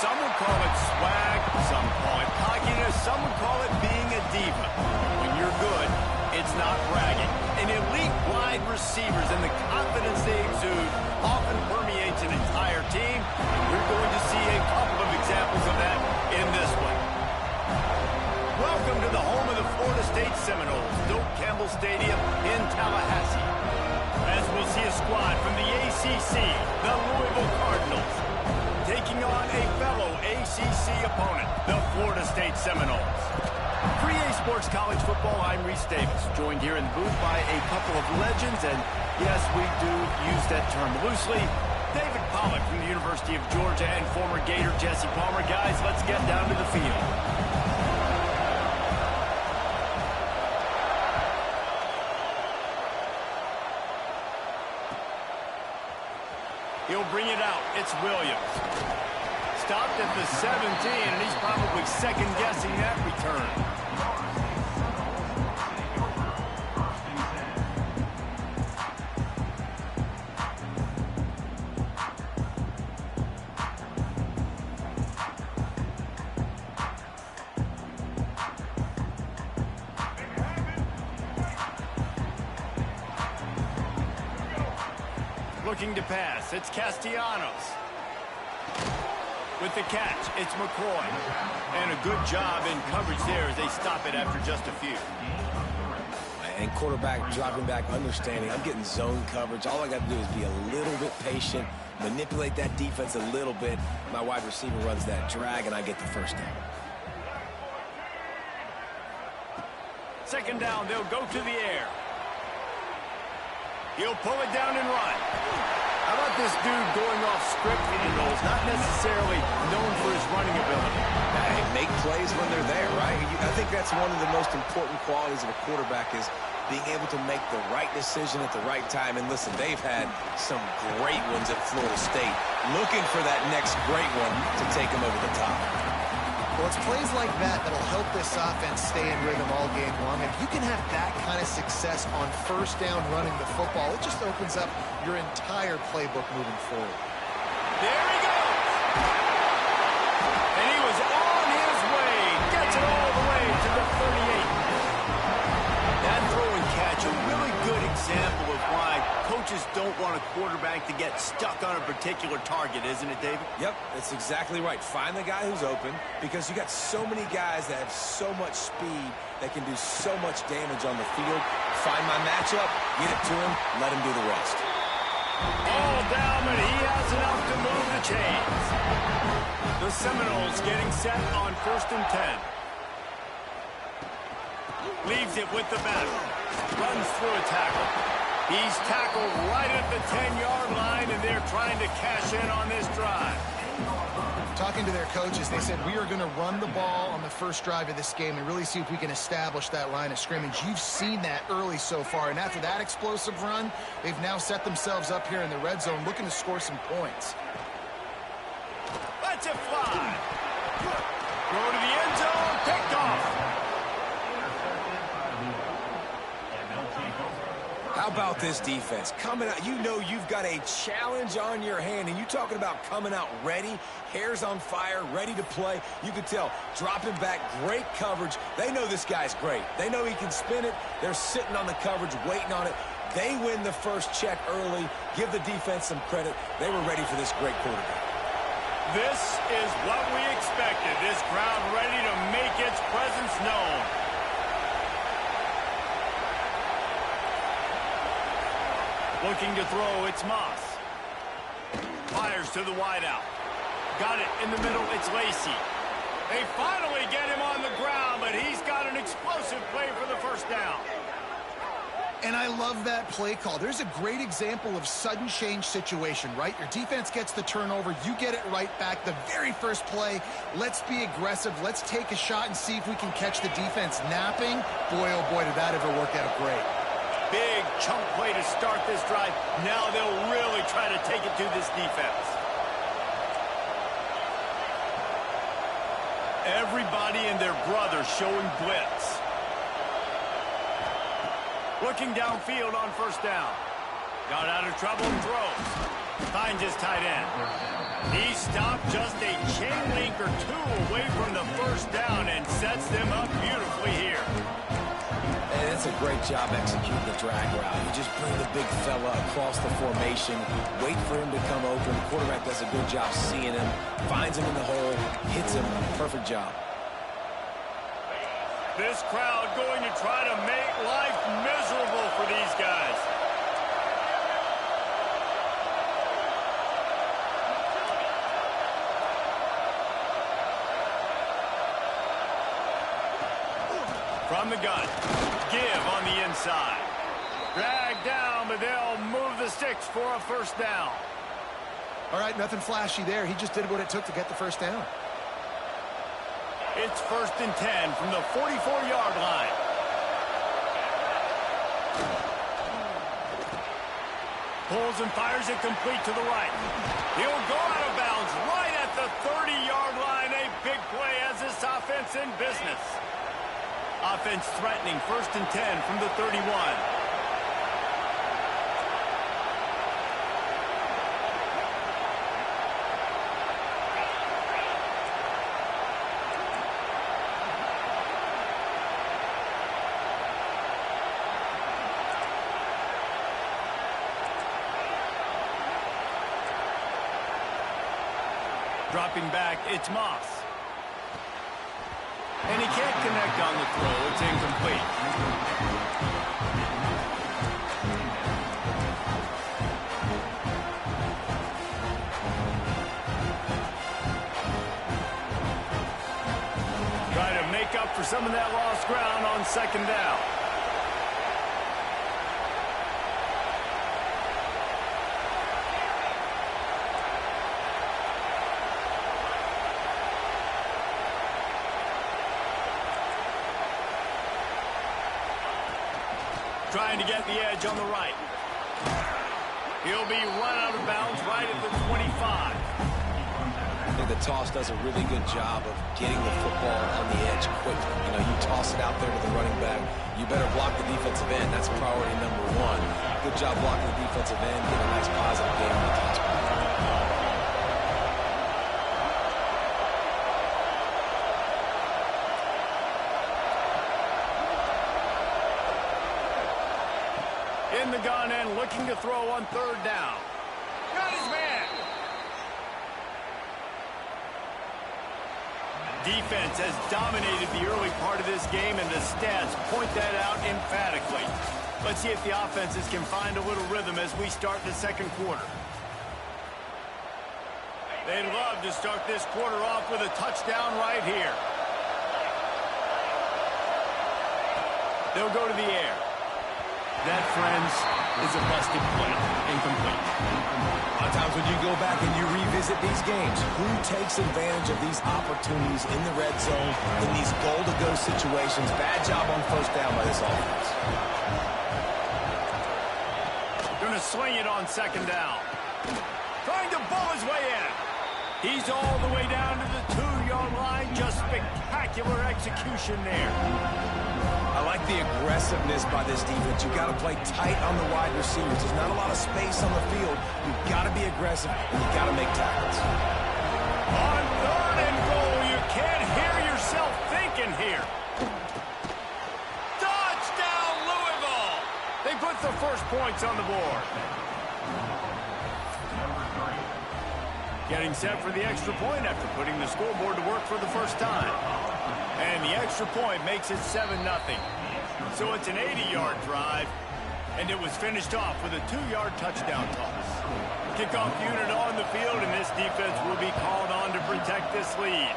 Some would call it swag, some call it cockiness, some would call it being a diva. When you're good, it's not bragging. And elite wide receivers and the confidence they exude often permeates an entire team. And we're going to see a couple of examples of that in this one. Welcome to the home of the Florida State Seminoles, Doak Campbell Stadium in Tallahassee. As we'll see a squad from the ACC, the Louisville Cardinals, taking on a fellow ACC opponent, the Florida State Seminoles. For EA Sports College Football, I'm Reese Davis, joined here in the booth by a couple of legends, and yes, we do use that term loosely. David Pollack from the University of Georgia and former Gator Jesse Palmer. Guys, let's get down to the field. He'll bring it out. It's Williams. Stopped at the 17, and he's probably second-guessing that return. Looking to pass, it's Castellanos. With the catch, it's McCoy. And a good job in coverage there as they stop it after just a few. And quarterback dropping back, understanding. I'm getting zone coverage. All I got to do is be a little bit patient, manipulate that defense a little bit. My wide receiver runs that drag, and I get the first down. Second down, they'll go to the air. He'll pull it down and run. How about this dude going off script handles, not necessarily known for his running ability? Hey, make plays when they're there, right? I think that's one of the most important qualities of a quarterback is being able to make the right decision at the right time. And listen, they've had some great ones at Florida State. Looking for that next great one to take them over the top. Well, it's plays like that that'll help this offense stay in rhythm all game long. If you can have that kind of success on first down running the football, it just opens up your entire playbook moving forward. There he goes! And he was on his way. Gets it all the way to the 38. That throw and catch, a really good example of why coaches don't want a quarterback to get stuck on a particular target, isn't it, David? Yep, that's exactly right. Find the guy who's open because you got so many guys that have so much speed that can do so much damage on the field. Find my matchup, get it to him, let him do the rest. All down, but he has enough to move the chains. The Seminoles getting set on 1st and 10. Leaves it with the batter. Runs through a tackle. He's tackled right at the 10-yard line, and they're trying to cash in on this drive. Talking to their coaches, they said, we are going to run the ball on the first drive of this game and really see if we can establish that line of scrimmage. You've seen that early so far, and after that explosive run, they've now set themselves up here in the red zone looking to score some points. Let's it fly. Throw to the end zone, picked off. How about this defense? Coming out, you know you've got a challenge on your hand, and you talking about coming out ready, hairs on fire, ready to play. You can tell, dropping back, great coverage. They know this guy's great. They know he can spin it. They're sitting on the coverage, waiting on it. They win the first check early. Give the defense some credit. They were ready for this great quarterback. This is what we expected. This crowd ready to make its presence known. Looking to throw, it's Moss. Fires to the wideout. Got it in the middle, it's Lacey. They finally get him on the ground, but he's got an explosive play for the first down. And I love that play call. There's a great example of sudden change situation, right? Your defense gets the turnover. You get it right back. The very first play, let's be aggressive. Let's take a shot and see if we can catch the defense napping. Boy, oh boy, did that ever work out great. Big chunk play to start this drive. Now they'll really try to take it to this defense. Everybody and their brother showing blitz. Looking downfield on first down. Got out of trouble and throws. Finds his tight end. He stopped just a chain link or two away from the first down and sets them up beautifully here. And that's a great job executing the drag route. You just bring the big fella across the formation, wait for him to come open. The quarterback does a good job seeing him, finds him in the hole, hits him. Perfect job. This crowd going to try to make life miserable for these guys. From the gun, give on the inside. Drag down, but they'll move the sticks for a first down. All right, nothing flashy there. He just did what it took to get the first down. It's 1st and 10 from the 44-yard line. Pulls and fires it complete to the right. He'll go out of bounds right at the 30-yard line. A big play as this offense in business. Offense threatening 1st and 10 from the 31. Dropping back, it's Moss. And he can't connect on the throw. It's incomplete. Try to make up for some of that lost ground on 2nd down. Trying to get the edge on the right. He'll be run out of bounds right at the 25. I think the toss does a really good job of getting the football on the edge quickly. You know, you toss it out there to the running back. You better block the defensive end. That's priority number one. Good job blocking the defensive end. Get a nice positive game on the touchback. In the gun and looking to throw on 3rd down. Got his man. Defense has dominated the early part of this game, and the stats point that out emphatically. Let's see if the offenses can find a little rhythm as we start the 2nd quarter. They'd love to start this quarter off with a touchdown right here. They'll go to the air. That, friends, is a busted play. Incomplete. A lot of times when you go back and you revisit these games, who takes advantage of these opportunities in the red zone, in these goal-to-go situations? Bad job on 1st down by this offense. Going to swing it on 2nd down. Trying to bull his way in. He's all the way down to the 2-yard line. Just spectacular execution there. I like the aggressiveness by this defense. You've got to play tight on the wide receivers. There's not a lot of space on the field. You've got to be aggressive, and you've got to make tackles. On 3rd and goal, you can't hear yourself thinking here. Touchdown, Louisville! They put the first points on the board. Getting set for the extra point after putting the scoreboard to work for the first time. And the extra point makes it 7-0. So it's an 80-yard drive, and it was finished off with a 2-yard touchdown toss. Kickoff unit on the field, and this defense will be called on to protect this lead.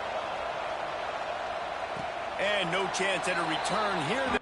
And no chance at a return here.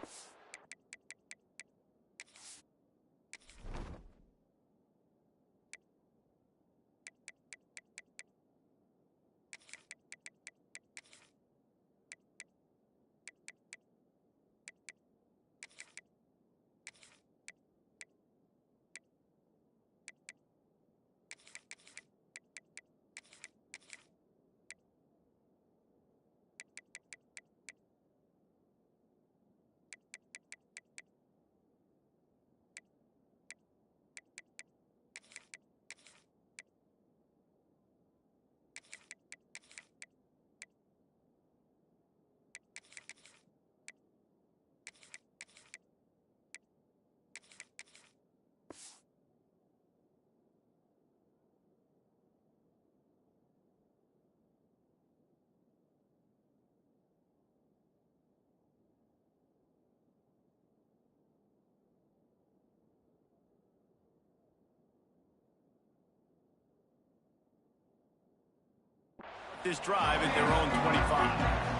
this drive at their own 25.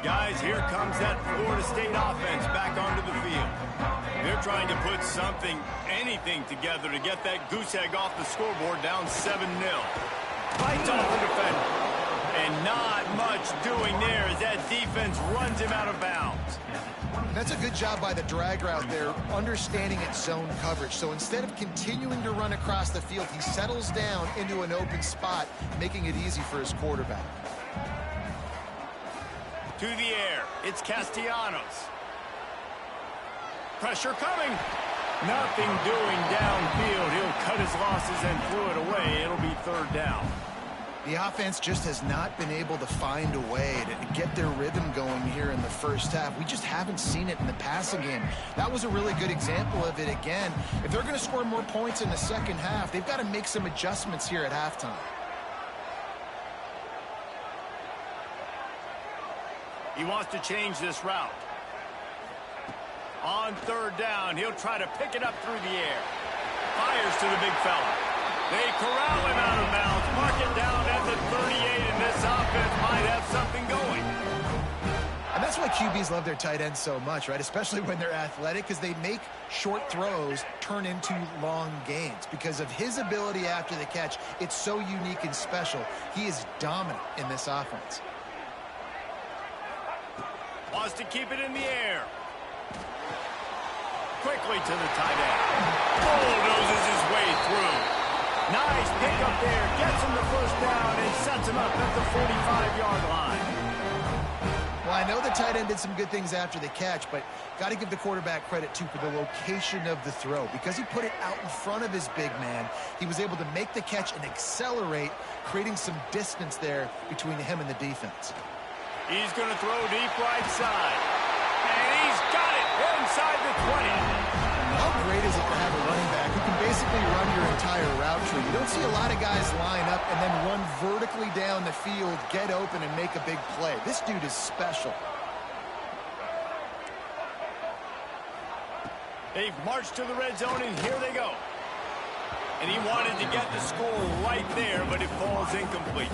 Guys, here comes that Florida State offense back onto the field. They're trying to put something, anything together to get that goose egg off the scoreboard down 7-0. Fights off the defender. And not much doing there as that defense runs him out of bounds. That's a good job by the drag route there, understanding its zone coverage. So instead of continuing to run across the field, he settles down into an open spot, making it easy for his quarterback. To the air, it's Castellanos. Pressure coming. Nothing doing downfield. He'll cut his losses and throw it away. It'll be third down. The offense just has not been able to find a way to get their rhythm going here in the first half. We just haven't seen it in the passing game. That was a really good example of it again. If they're going to score more points in the second half, they've got to make some adjustments here at halftime. He wants to change this route. On third down, he'll try to pick it up through the air. Fires to the big fella. They corral him out of bounds. Mark it down at the 38, and this offense might have something going. And that's why QBs love their tight ends so much, right? Especially when they're athletic, because they make short throws turn into long gains. Because of his ability after the catch, it's so unique and special. He is dominant in this offense. Wants to keep it in the air. Quickly to the tight end. Bulldozes his way through. Nice pickup there. Gets him the first down and sets him up at the 45-yard line. Well, I know the tight end did some good things after the catch, but got to give the quarterback credit, too, for the location of the throw. Because he put it out in front of his big man, he was able to make the catch and accelerate, creating some distance there between him and the defense. He's going to throw deep right side. And he's got it inside the 20. How great is it to have a running back who can basically run your entire route tree? You don't see a lot of guys line up and then run vertically down the field, get open, and make a big play. This dude is special. They've marched to the red zone, and here they go. And he wanted to get the score right there, but it falls incomplete.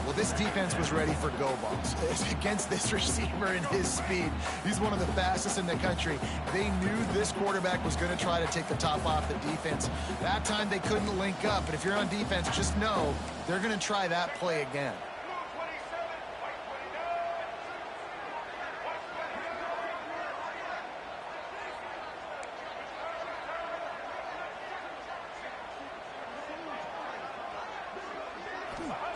Well, this defense was ready for go balls against this receiver and his speed. He's one of the fastest in the country. They knew this quarterback was going to try to take the top off the defense. That time they couldn't link up, but if you're on defense, just know they're going to try that play again.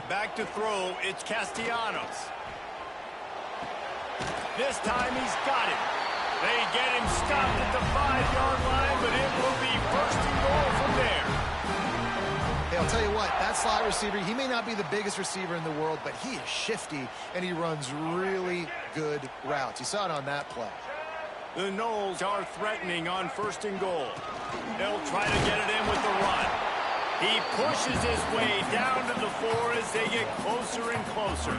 Back to throw, it's Castellanos. This time he's got it. They get him stopped at the 5-yard line, but it will be first and goal from there. Hey, I'll tell you what, that slot receiver, he may not be the biggest receiver in the world, but he is shifty, and he runs really good routes. You saw it on that play. The Noles are threatening on first and goal. They'll try to get it in with the run. He pushes his way down to the 4 as they get closer and closer.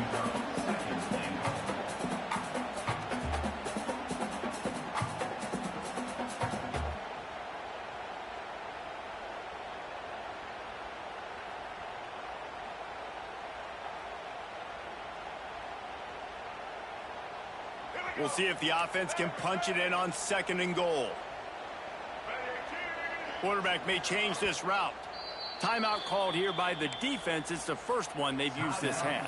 We'll see if the offense can punch it in on second and goal. Quarterback may change this route. Timeout called here by the defense. It's the first one they've used this half.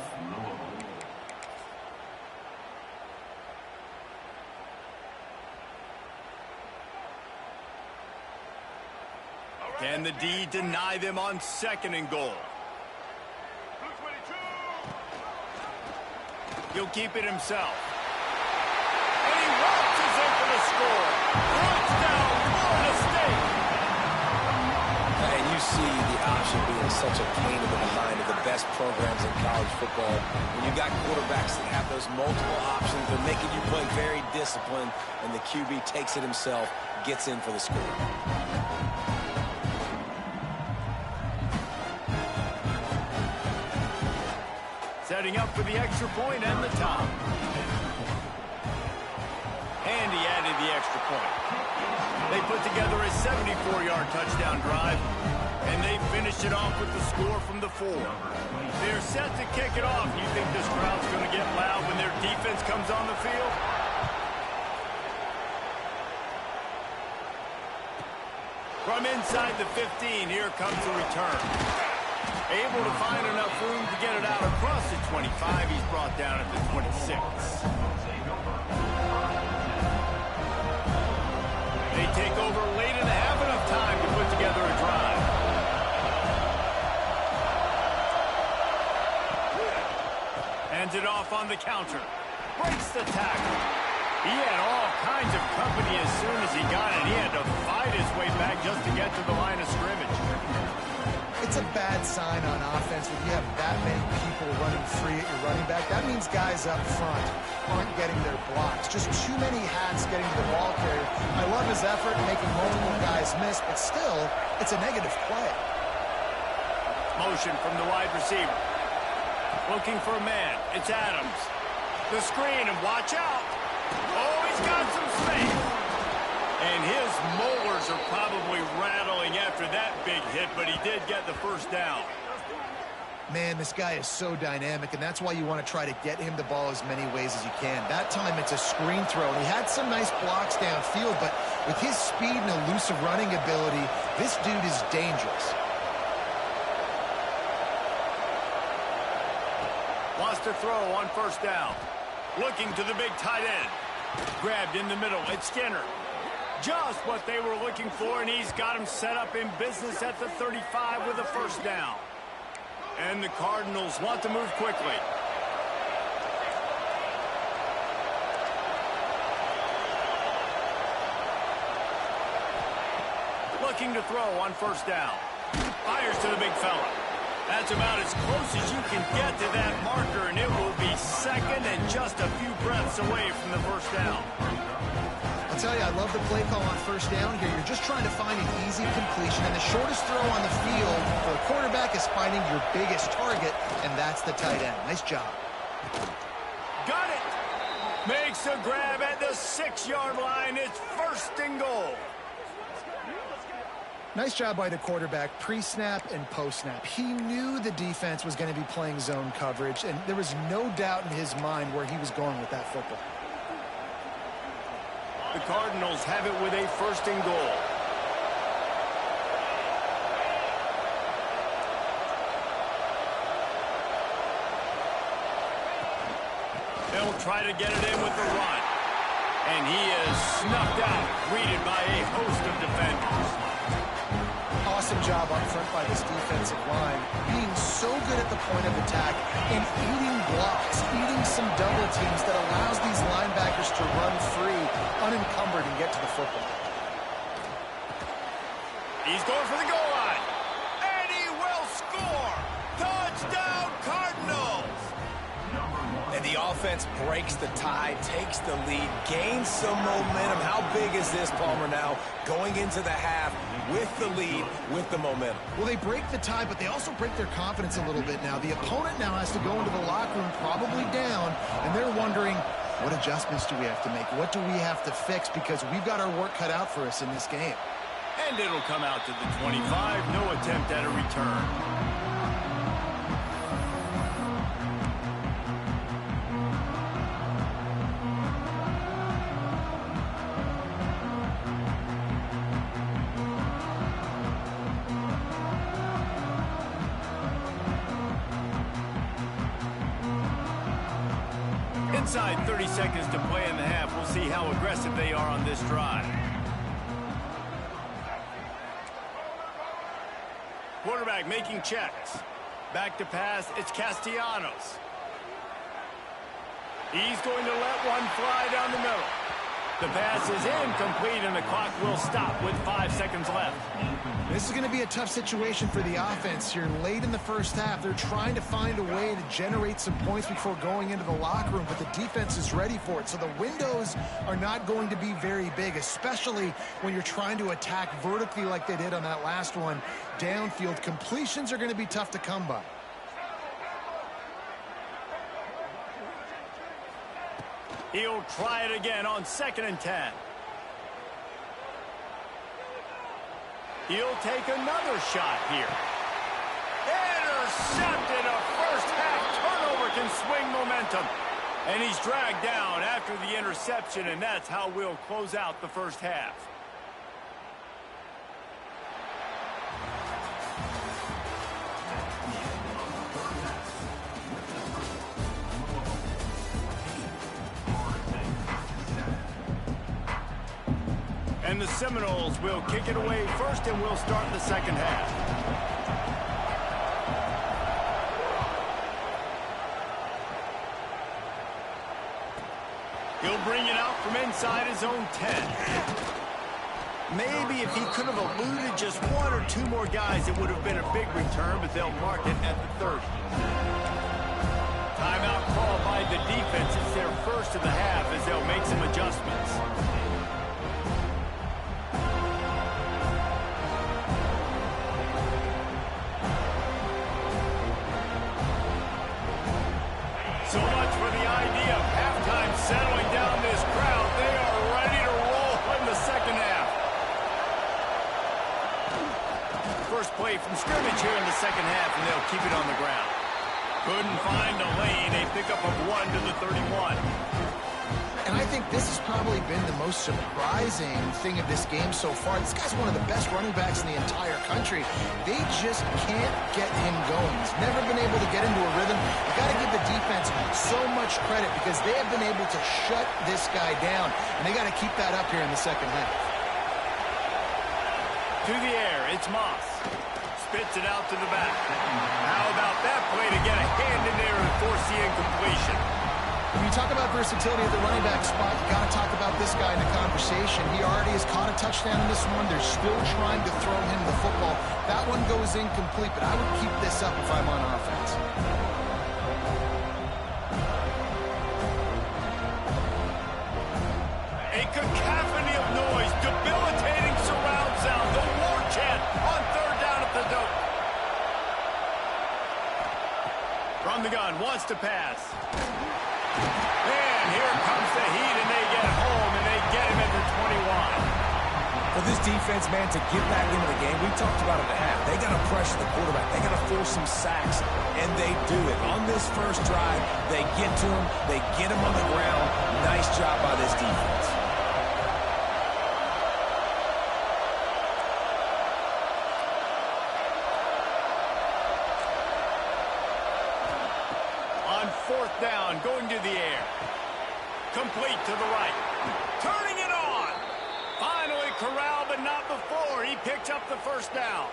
Can the D deny them on second and goal? He'll keep it himself. And he launches in for the score. Touchdown, Florida State. And you see the option being such a pain in the behind of the best programs in college football. When you got quarterbacks that have those multiple options, they're making you play very disciplined, and the QB takes it himself, gets in for the score. Setting setting up for the extra point and the top. And he added the extra point. They put together a 74-yard touchdown drive, and they finished it off with the score from the 4. They're set to kick it off. You think this crowd's going to get loud when their defense comes on the field? From inside the 15, here comes the return. Able to find enough room to get it out across the 25. He's brought down at the 26. They take over late and have enough time to put together a drive. Hands it off on the counter. Breaks the tackle. He had all kinds of company as soon as he got it. He had to fight his way back just to get to the line of scrimmage. It's a bad sign on offense when you have that many people running free at your running back. That means guys up front aren't getting their blocks. Just too many hats getting to the ball carrier. I love his effort making multiple guys miss, but still, it's a negative play. Motion from the wide receiver. Looking for a man. It's Adams. The screen, and watch out. Oh, he's got some space. And his molars are probably rattling after that big hit, but he did get the first down. Man, this guy is so dynamic, and that's why you want to try to get him the ball as many ways as you can. That time, it's a screen throw. He had some nice blocks downfield, but with his speed and elusive running ability, this dude is dangerous. Wants to throw on first down. Looking to the big tight end. Grabbed in the middle. It's Skinner. Just what they were looking for, and he's got him set up in business at the 35 with a first down. And the Cardinals want to move quickly. Looking to throw on first down. Fires to the big fella. That's about as close as you can get to that marker, and it will be second and just a few breaths away from the first down. I'll tell you, I love the play call on first down here. You're just trying to find an easy completion, and the shortest throw on the field for a quarterback is finding your biggest target, and that's the tight end. Nice job. Got it. Makes a grab at the 6-yard line. It's first and goal. Nice job by the quarterback, pre-snap and post-snap. He knew the defense was going to be playing zone coverage, and there was no doubt in his mind where he was going with that football. The Cardinals have it with a first and goal. They'll try to get it in with the run. And he is snuffed out, greeted by a host of defenders. Awesome job up front by this defensive line, being so good at the point of attack and eating blocks, eating some double teams that allows these linebackers to run free, unencumbered, and get to the football. He's going for the goal line, and he will score! Touchdown, Cardinals! And the offense breaks the tie, takes the lead, gains some momentum. How big is this, Palmer, now going into the half with the lead, with the momentum? Well, they break the tie, but they also break their confidence a little bit now. The opponent now has to go into the locker room probably down, and they're wondering, what adjustments do we have to make? What do we have to fix? Because we've got our work cut out for us in this game. And it'll come out to the 25. No attempt at a return. Inside 30 seconds to play in the half. We'll see how aggressive they are on this drive. Quarterback making checks. Back to pass. It's Castellanos. He's going to let one fly down the middle. The pass is incomplete, and the clock will stop with 5 seconds left. This is going to be a tough situation for the offense here. Late in the first half, they're trying to find a way to generate some points before going into the locker room, but the defense is ready for it. So the windows are not going to be very big, especially when you're trying to attack vertically like they did on that last one. Downfield completions are going to be tough to come by. He'll try it again on 2nd and 10. He'll take another shot here. Intercepted. A first-half turnover can swing momentum. And he's dragged down after the interception, and that's how we'll close out the first half. And the Seminoles will kick it away first, and we'll start the second half. He'll bring it out from inside his own 10. Maybe if he could have eluded just one or two more guys, it would have been a big return, but they'll mark it at the 30. Timeout called by the defense. It's their first of the half as they'll make some adjustments. So much for the idea of halftime settling down this crowd. They are ready to roll in the second half. First play from scrimmage here in the second half, and they'll keep it on the ground. Couldn't find a lane. A pickup of 1 to the 31. And I think this has probably been the most surprising thing of this game so far. This guy's one of the best running backs in the entire country. They just can't get him going. He's never been able to get into a rhythm. You got to give the defense so much credit because they have been able to shut this guy down, and they got to keep that up here in the second half. To the air, it's Moss. Spits it out to the back. How about that play to get a hand in there and force the incompletion? When you talk about versatility at the running back spot, you got to talk about this guy in the conversation. He already has caught a touchdown in this one. They're still trying to throw him the football. That one goes incomplete, but I would keep this up if I'm on offense. A cacophony of noise, debilitating surround sound, the war chant on 3rd down at the dope. From the gun, wants to pass. And here comes the heat, and they get home, and they get him at the 21. For this defense, man, to get back into the game, we talked about it at half. They got to pressure the quarterback. They got to force some sacks, and they do it. On this first drive, they get to him. They get him on the ground. Nice job by this defense. On 4th down, going to the air. Complete to the right. Turning it on. Finally corralled, but not before. He picked up the first down.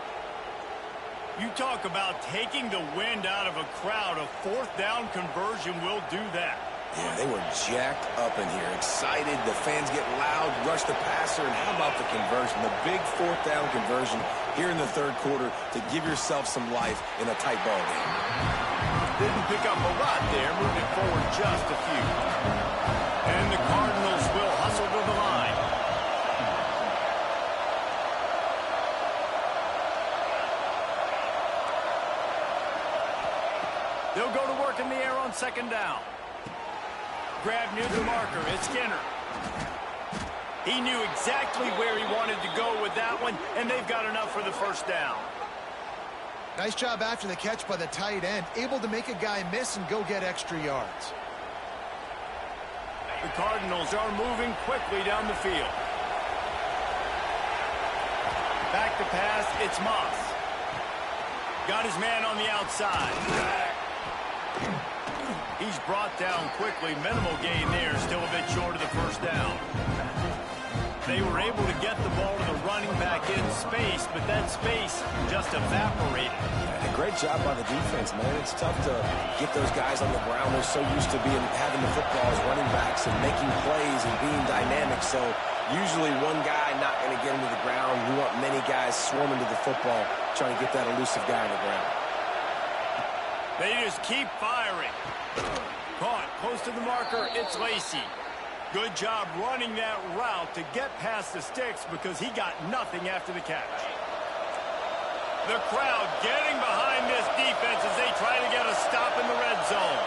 You talk about taking the wind out of a crowd. A 4th down conversion will do that. Yeah, they were jacked up in here, excited. The fans get loud, rush the passer, and how about the conversion? The big 4th down conversion here in the 3rd quarter to give yourself some life in a tight ball game. Didn't pick up a lot there, moving forward just a few. And the Cardinals will hustle to the line. They'll go to work in the air on 2nd down. Grab near the marker, it's Skinner. He knew exactly where he wanted to go with that one, and they've got enough for the first down. Nice job after the catch by the tight end, able to make a guy miss and go get extra yards. The Cardinals are moving quickly down the field. Back to pass, it's Moss. Got his man on the outside. He's brought down quickly. Minimal gain there, still a bit short of the first down. They were able to get the ball to the running back in space, but that space just evaporated. And a great job by the defense, man. It's tough to get those guys on the ground. They're so used to having the football as running backs and making plays and being dynamic. So usually one guy not going to get into the ground. You want many guys swarming to the football, trying to get that elusive guy on the ground. They just keep firing. Caught close to the marker. It's Lacy. Good job running that route to get past the sticks because he got nothing after the catch. The crowd getting behind this defense as they try to get a stop in the red zone.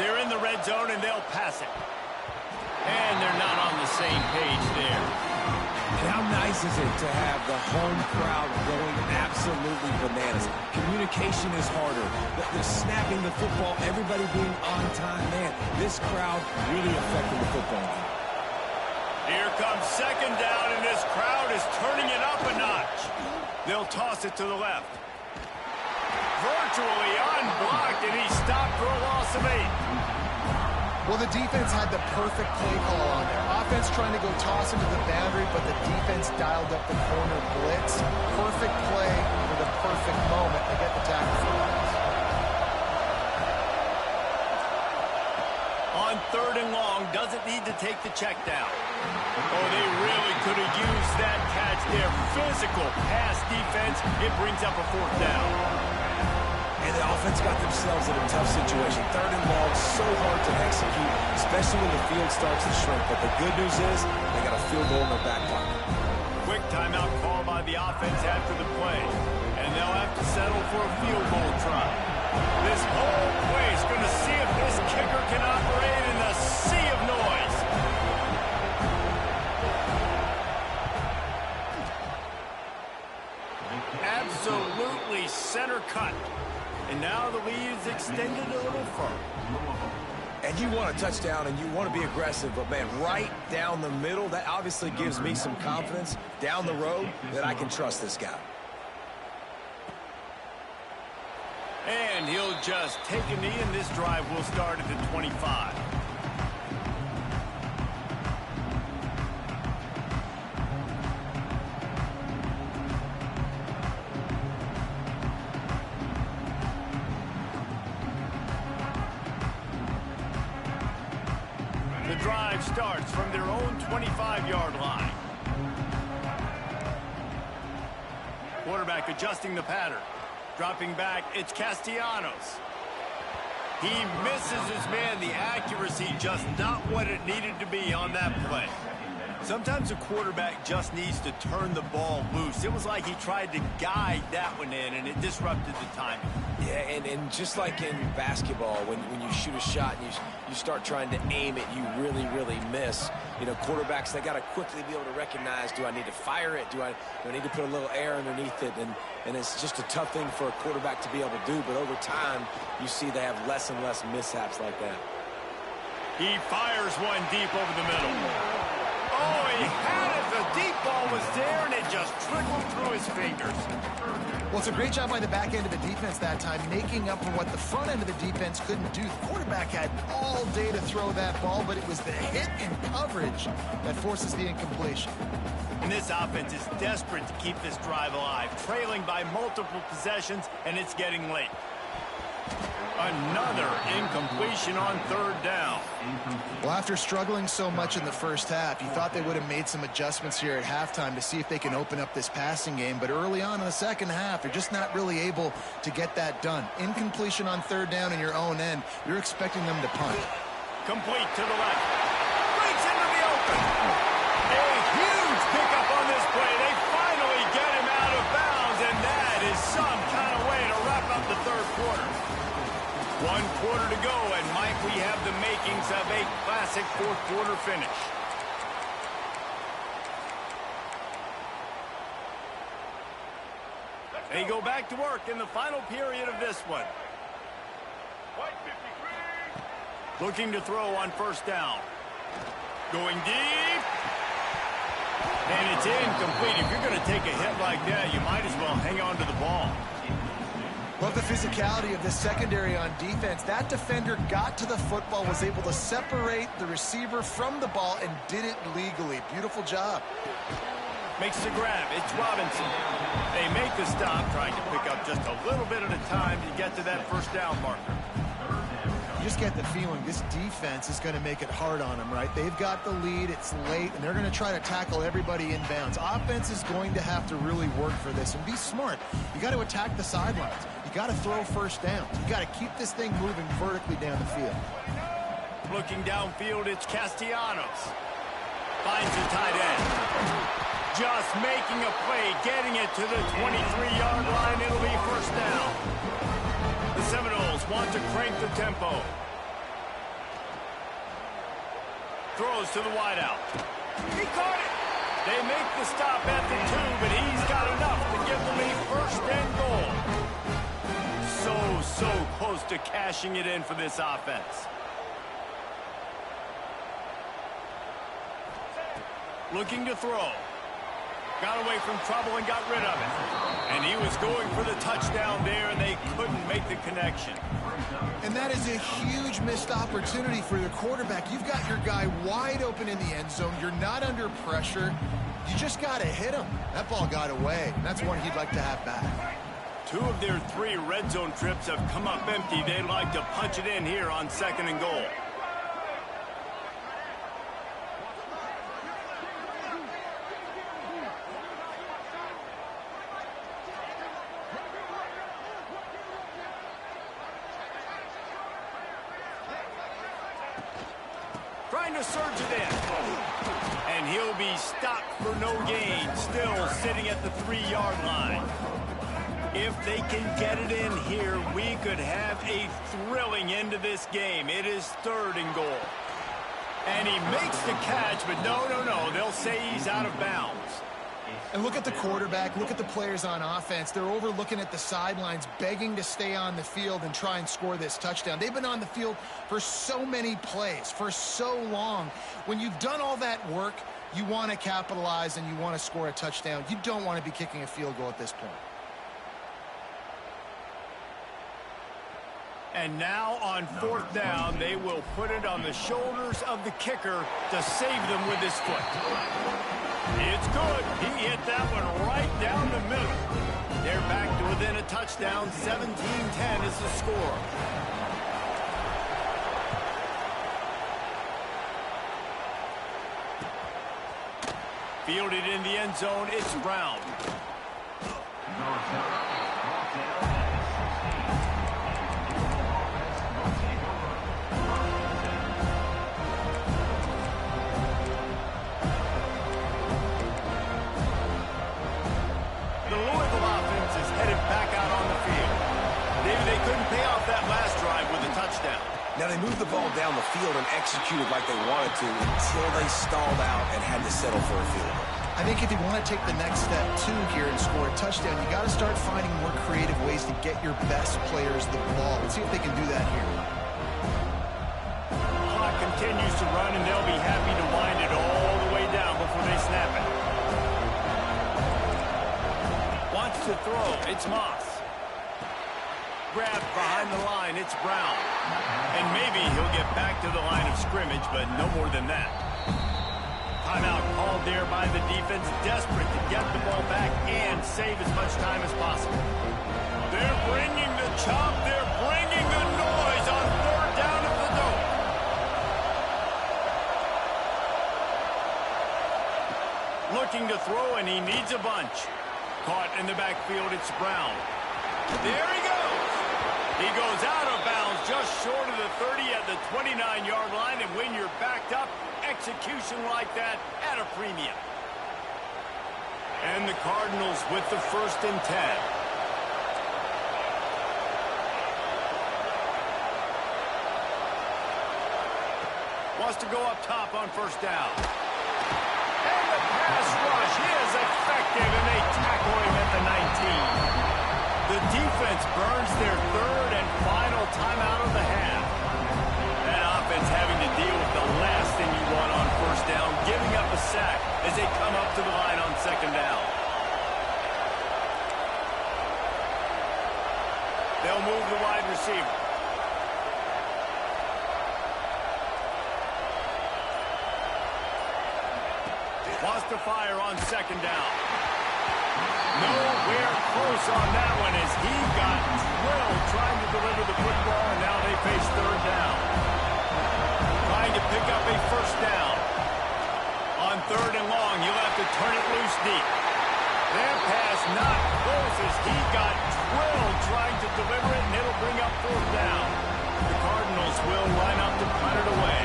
They're in the red zone, and they'll pass it. And they're not on the same page there. And how nice is it to have the home crowd going absolutely bananas? Communication is harder. They're snapping the football, everybody being on time. Man, this crowd really affecting the football game. Here comes second down, and this crowd is turning it up a notch. They'll toss it to the left. Virtually unblocked, and he's stopped for a loss of 8. Well, the defense had the perfect play call on there. Offense trying to go toss into the boundary, but the defense dialed up the corner blitz. Perfect play for the perfect moment. They get the tackle for loss. On third and long, doesn't need to take the check down. Oh, they really could have used that catch there. Physical pass defense. It brings up a fourth down. And the offense got themselves in a tough situation. Third and long, so hard to execute, especially when the field starts to shrink. But the good news is they got a field goal in their back pocket. Quick timeout call by the offense after the play. And they'll have to settle for a field goal try. This whole play is going to see if this kicker can operate in the sea of noise. Absolutely center cut. And now the lead is extended a little further. And you want a touchdown and you want to be aggressive, but man, right down the middle, that obviously gives me some confidence down the road that I can trust this guy. And he'll just take a knee, and this drive will start at the 25. The drive starts from their own 25-yard line. Quarterback adjusting the pattern. Dropping back, it's Castellanos. He misses his man. The accuracy just not what it needed to be on that play. Sometimes a quarterback just needs to turn the ball loose. It was like he tried to guide that one in, and it disrupted the timing. Yeah, and just like in basketball, when you shoot a shot and you start trying to aim it, you really, really miss. You know, quarterbacks, they got to quickly be able to recognize, do I need to fire it? Do I need to put a little air underneath it? And it's just a tough thing for a quarterback to be able to do, but over time, you see they have less and less mishaps like that. He fires one deep over the middle. Oh, he had it. The deep ball was there, and it just trickled through his fingers. Well, it's a great job by the back end of the defense that time, making up for what the front end of the defense couldn't do. The quarterback had all day to throw that ball, but it was the hit and coverage that forces the incompletion. And this offense is desperate to keep this drive alive, trailing by multiple possessions, and it's getting late. Another incompletion on third down. Well, after struggling so much in the first half, you thought they would have made some adjustments here at halftime to see if they can open up this passing game. But early on in the second half, they're just not really able to get that done. Incompletion on third down in your own end, you're expecting them to punt. Complete to the left. Breaks into the open. A huge pickup on this play. They finally get him out of bounds, and that is some kind of way to wrap up the third quarter. 1 quarter to go, and Mike, we have the makings of a classic fourth quarter finish. They go back to work in the final period of this one. Looking to throw on first down. Going deep. And it's incomplete. If you're going to take a hit like that, you might as well hang on to the ball. Love the physicality of this secondary on defense. That defender got to the football, was able to separate the receiver from the ball, and did it legally. Beautiful job. Makes the grab. It's Robinson. They make the stop, trying to pick up just a little bit at a time to get to that first down marker. You just get the feeling this defense is going to make it hard on them, right? They've got the lead, it's late, and they're going to try to tackle everybody inbounds. Offense is going to have to really work for this and be smart. You got to attack the sidelines. You got to throw first down. You got to keep this thing moving vertically down the field. Looking downfield, it's Castellanos. Finds the tight end. Just making a play, getting it to the 23-yard line. It'll be first down. The Seminoles want to crank the tempo. Throws to the wideout. He caught it. They make the stop at the 2, but he's got enough to give them a first and goal. So close to cashing it in for this offense. Looking to throw. Got away from trouble and got rid of it. And he was going for the touchdown there, and they couldn't make the connection. And that is a huge missed opportunity for the quarterback. You've got your guy wide open in the end zone. You're not under pressure. You just got to hit him. That ball got away. That's one he'd like to have back. 2 of their 3 red zone trips have come up empty. They'd like to punch it in here on 2nd and goal. Trying to surge it in. And he'll be stopped for no gain. Still sitting at the 3-yard line. If they can get it in here, we could have a thrilling end to this game. It is 3rd and goal. And he makes the catch, but no. They'll say he's out of bounds. And look at the quarterback. Look at the players on offense. They're over looking at the sidelines, begging to stay on the field and try and score this touchdown. They've been on the field for so many plays, for so long. When you've done all that work, you want to capitalize and you want to score a touchdown. You don't want to be kicking a field goal at this point. And now on 4th down, they will put it on the shoulders of the kicker to save them with his foot. It's good. He hit that one right down the middle. They're back to within a touchdown. 17-10 is the score. Fielded in the end zone, it's Brown. Now, they moved the ball down the field and executed like they wanted to until they stalled out and had to settle for a field goal. I think if you want to take the next step, too, here and score a touchdown, you got to start finding more creative ways to get your best players the ball. Let's see if they can do that here. The clock continues to run, and they'll be happy to wind it all the way down before they snap it. Wants to throw. It's Moss. Grabbed behind the line, it's Brown. And maybe he'll get back to the line of scrimmage, but no more than that. Timeout called there by the defense, desperate to get the ball back and save as much time as possible. They're bringing the chop, they're bringing the noise on 3rd down at the Dome. Looking to throw, and he needs a bunch. Caught in the backfield, it's Brown. There he goes. He goes out of bounds just short of the 30 at the 29-yard line, and when you're backed up, execution like that at a premium. And the Cardinals with the 1st and 10. Wants to go up top on 1st down. And the pass rush is effective, and they tackle him at the 19. The defense burns their 3rd and final timeout of the half. That offense having to deal with the last thing you want on 1st down, giving up a sack as they come up to the line on 2nd down. They'll move the wide receiver. Wants to fire on 2nd down. Nowhere close on that one as he got drilled trying to deliver the football, and now they face 3rd down. Trying to pick up a 1st down. On 3rd and long, you'll have to turn it loose deep. That pass not close as he got drilled trying to deliver it, and it'll bring up 4th down. The Cardinals will line up to punt it away.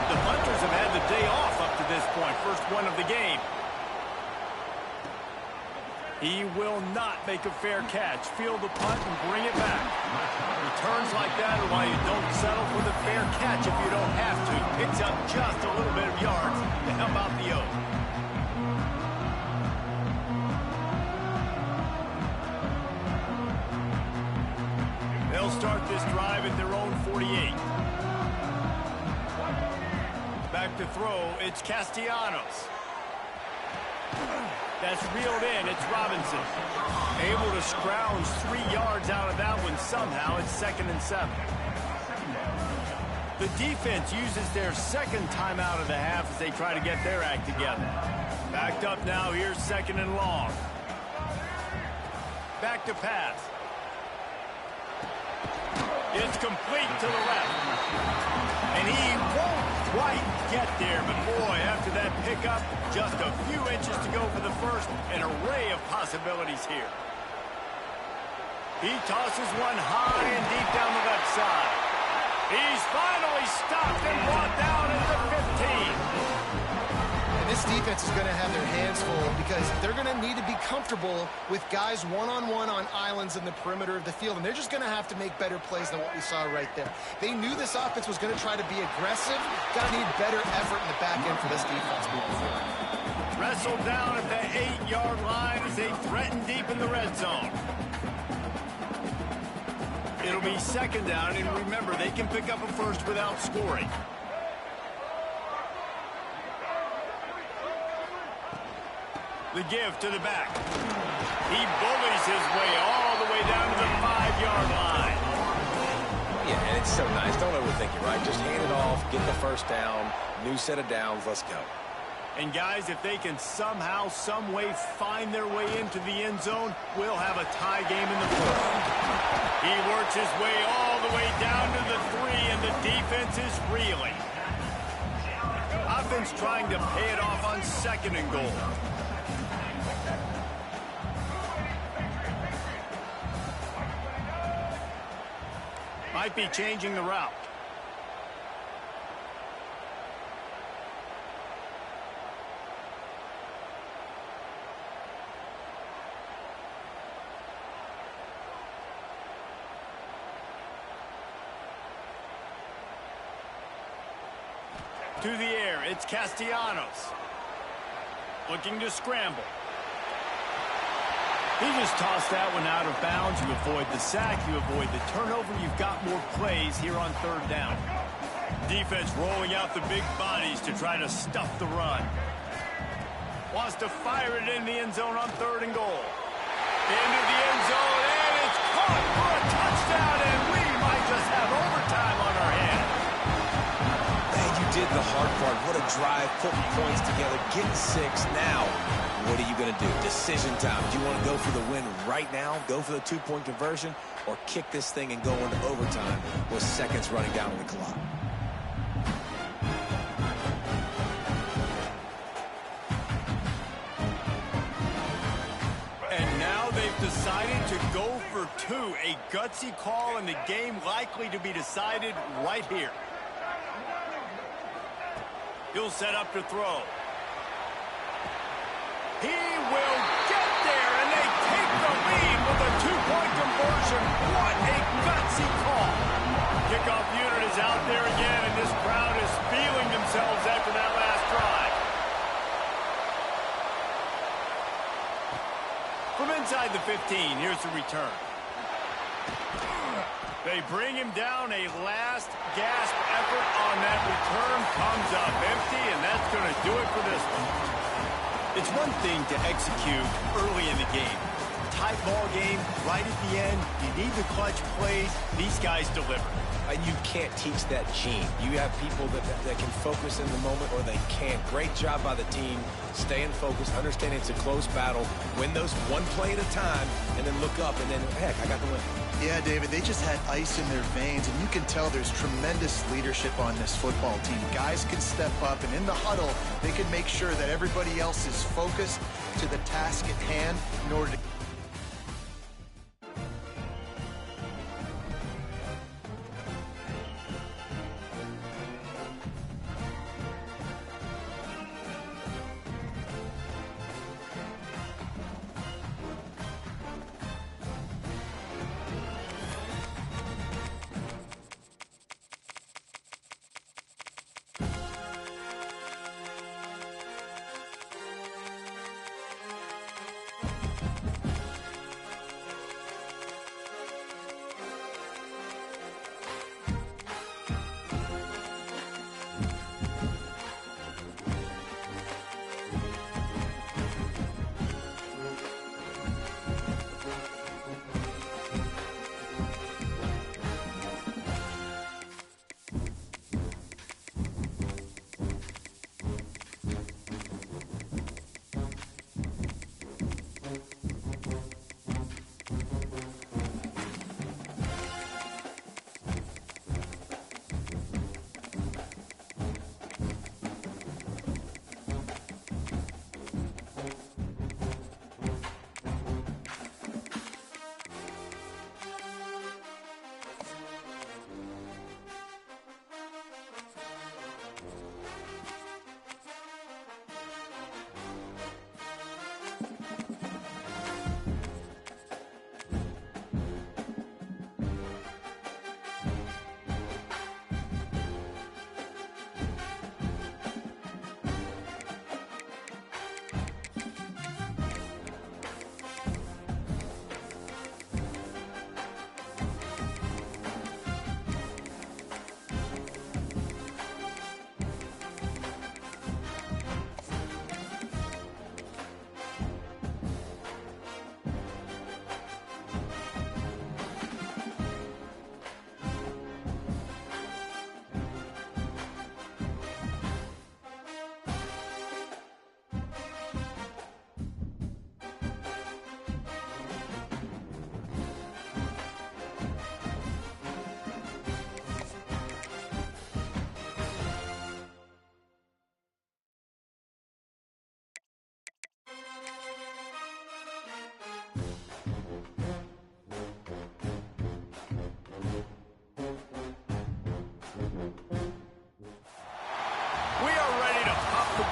The punters have had the day off up to this point, first one of the game. He will not make a fair catch. Field the punt and bring it back. Returns like that are why you don't settle for the fair catch if you don't have to. Picks up just a little bit of yards to help out the Oaks. They'll start this drive at their own 48. Back to throw, it's Castellanos. That's reeled in, it's Robinson. Able to scrounge 3 yards out of that one somehow. It's 2nd and 7. The defense uses their second timeout of the half as they try to get their act together. Backed up now, here's 2nd and long. Back to pass. It's complete to the left. And he won't quite get there, but boy, after that pickup, just a few inches to go for the first. An array of possibilities here. He tosses one high and deep down the left side. He's finally stopped and brought down at the 15. And this defense is going to have their hands full because they're going to need to be comfortable with guys one-on-one on islands in the perimeter of the field, and they're just going to have to make better plays than what we saw right there. They knew this offense was going to try to be aggressive. Got to need better effort in the back end for this defense moving forward. Wrestled down at the 8-yard line as they threaten deep in the red zone. It'll be 2nd down, and remember, they can pick up a first without scoring. The give to the back. He bullies his way all the way down to the 5-yard line. Yeah, and it's so nice. Don't overthink it, right? Just hand it off, get the first down, new set of downs, let's go. And guys, if they can somehow, some way find their way into the end zone, we'll have a tie game in the fourth. He works his way all the way down to the 3, and the defense is reeling. Offense trying to pay it off on 2nd and goal. Might be changing the route. To the air, it's Castellanos. Looking to scramble. He just tossed that one out of bounds. You avoid the sack, you avoid the turnover. You've got more plays here on 3rd down. Defense rolling out the big bodies to try to stuff the run. Wants to fire it in the end zone on 3rd and goal. Into the end zone, and it's caught for a touchdown, and we might just have overtime on our hands. Man, you did the hard part. What a drive, putting points together, getting 6 now. What are you going to do? Decision time. Do you want to go for the win right now, go for the 2-point conversion, or kick this thing and go into overtime with seconds running down on the clock? And now they've decided to go for 2. A gutsy call, and the game likely to be decided right here. He'll set up to throw. He will get there, and they take the lead with a 2-point conversion. What a gutsy call. Kickoff unit is out there again, and this crowd is feeling themselves after that last drive. From inside the 15, here's the return. They bring him down. A last gasp effort on that return comes up empty, and that's going to do it for this one. It's one thing to execute early in the game. Tight ball game, right at the end. You need the clutch plays. These guys deliver. And you can't teach that gene. You have people that can focus in the moment, or they can't. Great job by the team, staying focused, understanding it's a close battle, win those one play at a time, and then look up, and then, heck, I got the win. Yeah, David, they just had ice in their veins, and you can tell there's tremendous leadership on this football team. Guys can step up, and in the huddle, they can make sure that everybody else is focused to the task at hand in order to...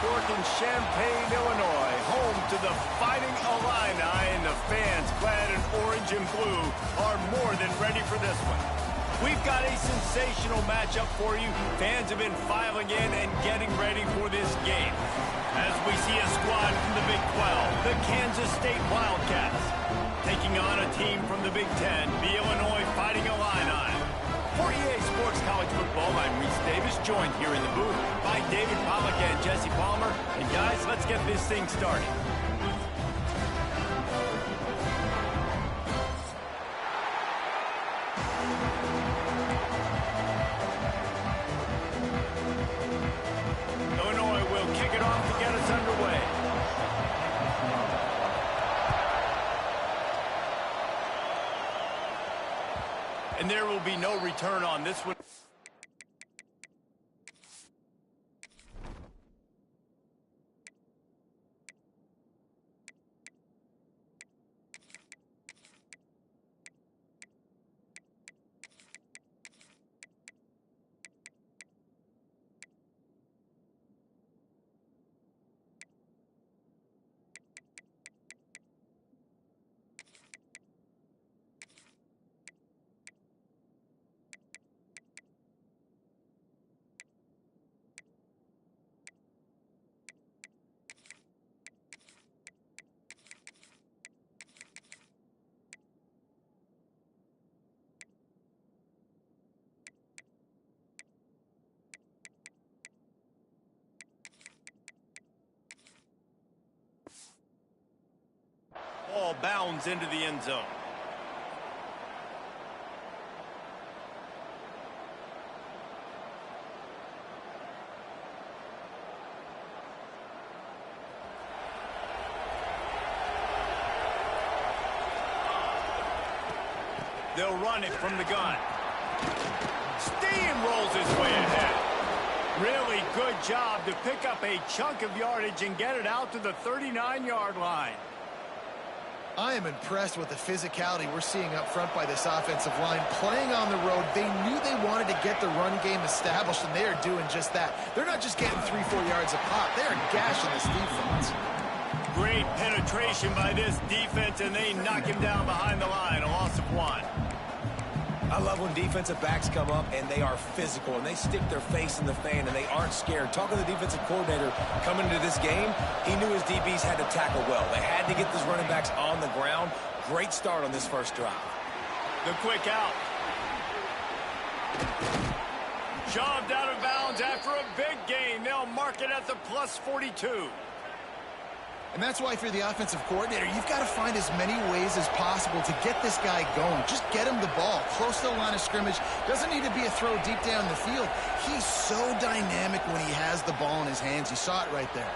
Park in Champaign, Illinois, home to the Fighting Illini, and the fans clad in orange and blue are more than ready for this one. We've got a sensational matchup for you. Fans have been filing in and getting ready for this game. As we see a squad from the Big 12, the Kansas State Wildcats, taking on a team from the Big 10, the Illinois Fighting Illini. For EA Sports College Football, I'm Reese Davis, joined here in the booth by David Pollack and Jesse Palmer. And guys, let's get this thing started. Illinois will kick it off to get us underway. And there will be no return on this one. Ball bounds into the end zone. They'll run it from the gun. Steamrolls his way ahead. Really good job to pick up a chunk of yardage and get it out to the 39-yard line. I am impressed with the physicality we're seeing up front by this offensive line. Playing on the road, they knew they wanted to get the run game established, and they are doing just that. They're not just getting 3-4 yards a pop. They are gashing this defense. Great penetration by this defense, and they knock him down behind the line, a loss of 1. I love when defensive backs come up and they are physical and they stick their face in the fan and they aren't scared. Talking to the defensive coordinator coming into this game, he knew his DBs had to tackle well. They had to get these running backs on the ground. Great start on this first drive. The quick out. Shoved out of bounds after a big gain. They'll mark it at the plus 42. And that's why if you're the offensive coordinator, you've got to find as many ways as possible to get this guy going. Just get him the ball close to the line of scrimmage. Doesn't need to be a throw deep down the field. He's so dynamic when he has the ball in his hands. You saw it right there.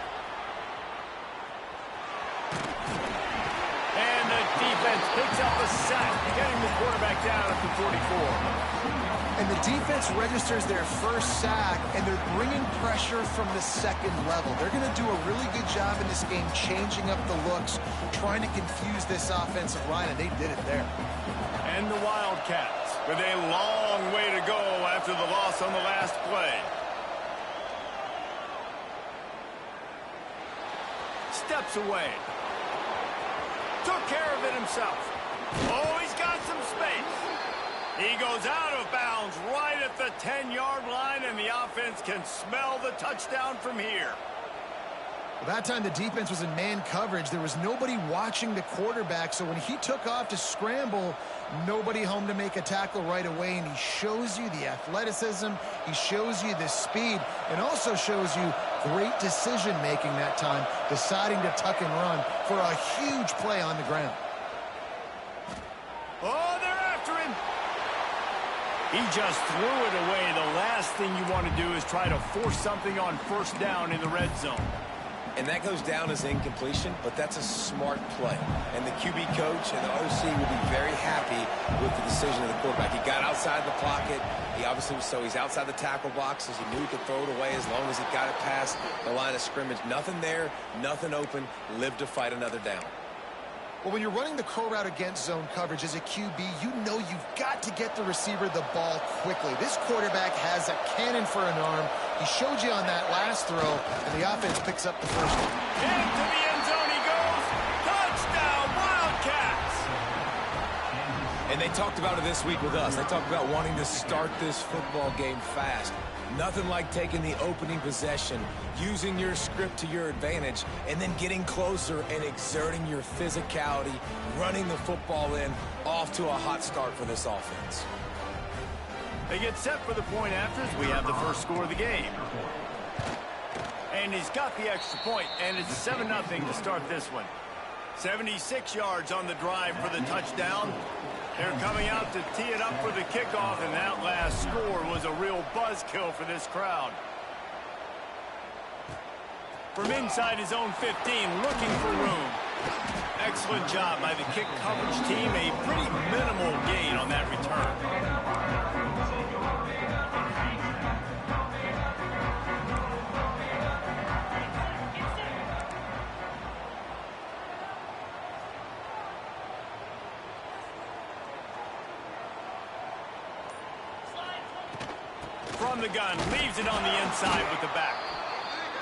And the defense picks up the sack, getting the quarterback down at the 44. And the defense registers their first sack, and they're bringing pressure from the second level. They're going to do a really good job in this game changing up the looks, trying to confuse this offensive line, and they did it there. And the Wildcats with a long way to go after the loss on the last play. Steps away. Took care of it himself. Oh, he's got some space. He goes out of bounds right at the 10-yard line, and the offense can smell the touchdown from here. Well, that time the defense was in man coverage. There was nobody watching the quarterback, so when he took off to scramble, nobody home to make a tackle right away, and he shows you the athleticism, he shows you the speed, and also shows you great decision-making that time, deciding to tuck and run for a huge play on the ground. Oh, they're after him. He just threw it away. The last thing you want to do is try to force something on first down in the red zone. And that goes down as incompletion, but that's a smart play. And the QB coach and the OC will be very happy with the decision of the quarterback. He got outside the pocket. He obviously was, so he's outside the tackle boxes. He knew he could throw it away as long as he got it past the line of scrimmage. Nothing there, nothing open. Lived to fight another down. Well, when you're running the curl route against zone coverage as a QB, you know you've got to get the receiver the ball quickly. This quarterback has a cannon for an arm. He showed you on that last throw, and the offense picks up the first one. Into the end zone he goes. Touchdown, Wildcats! And they talked about it this week with us. They talked about wanting to start this football game fast. Nothing like taking the opening possession, using your script to your advantage, and then getting closer and exerting your physicality, running the football in, off to a hot start for this offense. They get set for the point afters. We have the first score of the game. And he's got the extra point, and it's 7-0 to start this one. 76 yards on the drive for the touchdown. They're coming out to tee it up for the kickoff, and that last score was a real buzzkill for this crowd. From inside his own 15, looking for room. Excellent job by the kick coverage team. A pretty minimal gain on that return. From the gun, leaves it on the inside with the back.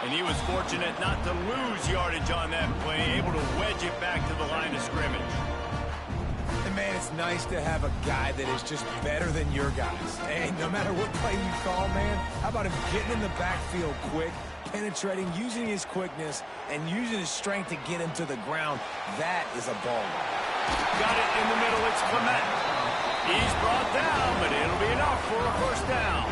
And he was fortunate not to lose yardage on that play, able to wedge it back to the line of scrimmage. And man, it's nice to have a guy that is just better than your guys. Hey, no matter what play you call, man, how about him getting in the backfield quick, penetrating, using his quickness, and using his strength to get him to the ground? That is a ball. Got it in the middle, it's Clement. He's brought down, but it'll be enough for a first down.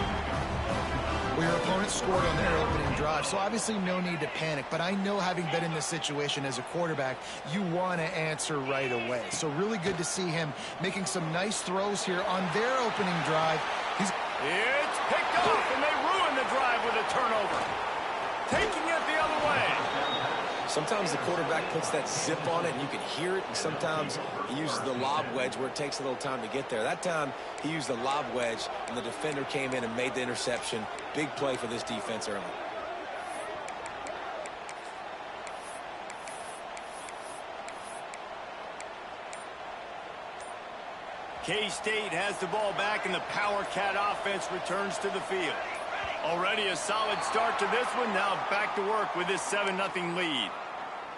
Well, your opponent scored on their opening drive, so obviously no need to panic. But I know, having been in this situation as a quarterback, you want to answer right away. So really good to see him making some nice throws here on their opening drive. It's picked off, and they ruin the drive with a turnover. Taking it the other way. Sometimes the quarterback puts that zip on it, and you can hear it. And sometimes he uses the lob wedge where it takes a little time to get there. That time, he used the lob wedge, and the defender came in and made the interception. Big play for this defense early. K-State has the ball back, and the Power Cat offense returns to the field. Already a solid start to this one. Now back to work with this 7-0 lead.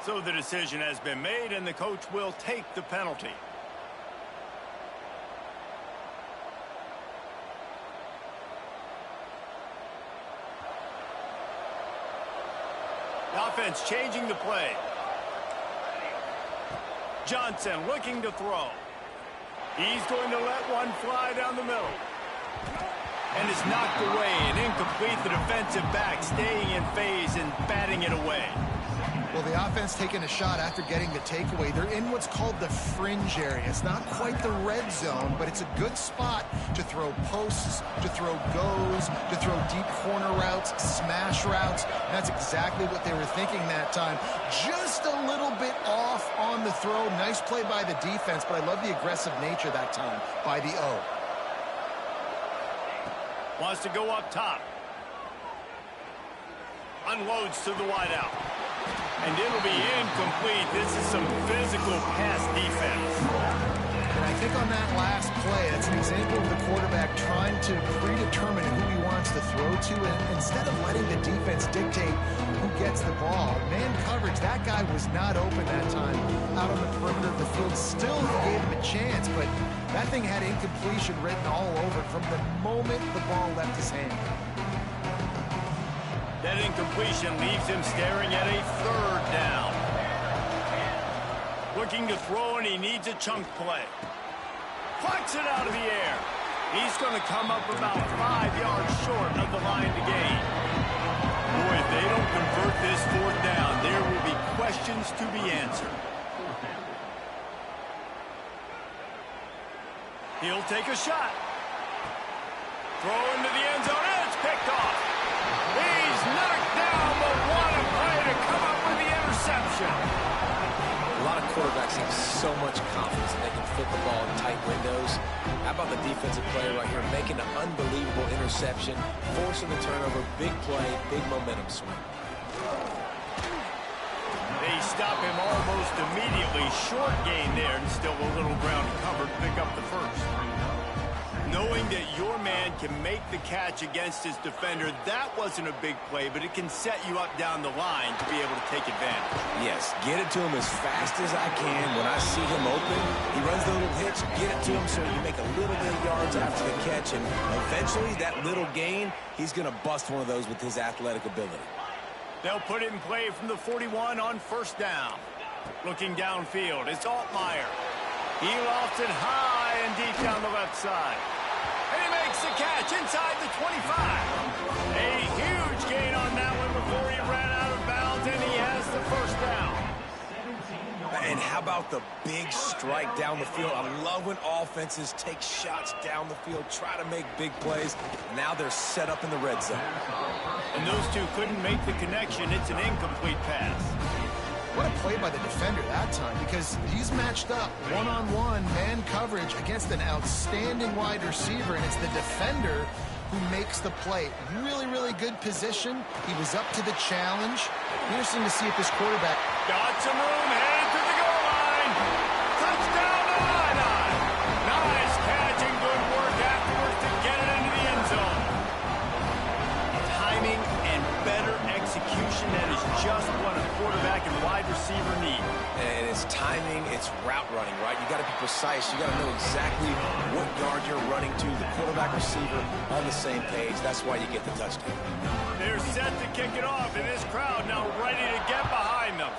So the decision has been made, and the coach will take the penalty. The offense changing the play. Johnson looking to throw. He's going to let one fly down the middle. And it's knocked away and incomplete. The defensive back staying in phase and batting it away. Well, the offense taking a shot after getting the takeaway. They're in what's called the fringe area. It's not quite the red zone, but it's a good spot to throw posts, to throw goes, to throw deep corner routes, smash routes. And that's exactly what they were thinking that time. Just a little bit off on the throw. Nice play by the defense, but I love the aggressive nature that time by the O. Wants to go up top. Unloads to the wideout. And it'll be incomplete. This is some physical pass defense. And I think on that last play, that's an example of the quarterback trying to predetermine who he wants to throw to, and instead of letting the defense dictate who gets the ball. Man coverage, that guy was not open that time out on the perimeter of the field. Still gave him a chance, but that thing had incompletion written all over it from the moment the ball left his hand. That incompletion leaves him staring at a third down. Looking to throw, and he needs a chunk play. Plucks it out of the air. He's going to come up about 5 yards short of the line to gain. Boy, if they don't convert this fourth down, there will be questions to be answered. He'll take a shot. Throw into the end zone, and it's picked off. He's knocked down, but what a play to come up with the interception. A lot of quarterbacks have so much confidence that they can fit the ball in tight windows. How about the defensive player right here making an unbelievable interception, forcing the turnover, big play, big momentum swing. They stop him almost almost immediately. Short gain there and still a little ground to cover to pick up the first. Knowing that your man can make the catch against his defender, that wasn't a big play, but it can set you up down the line to be able to take advantage. Yes, get it to him as fast as I can. When I see him open, he runs the little hitch, get it to him so you make a little bit of yards after the catch, and eventually that little gain, he's going to bust one of those with his athletic ability. They'll put it in play from the 41 on first down. Looking downfield, it's Altmaier. He lofts it high and deep down the left side. And he makes the catch inside the 25. A huge gain on that one before he ran out of bounds, and he has the first down. And how about the big strike down the field? I love when offenses take shots down the field, try to make big plays. Now they're set up in the red zone. And those two couldn't make the connection. It's an incomplete pass. What a play by the defender that time, because he's matched up one-on-one man coverage against an outstanding wide receiver, and it's the defender who makes the play. Really, really good position. He was up to the challenge. Interesting to see if this quarterback got some room, headed to the goal line. Touchdown to Illini. Nice catch and good work afterwards to get it into the end zone. Timing and better execution, that is just what a quarterback and wide receiver need. And it's timing, it's route running, right? You got to be precise. You got to know exactly what yard you're running to. The quarterback, receiver on the same page. That's why you get the touchdown. They're set to kick it off, and this crowd now ready to get behind them.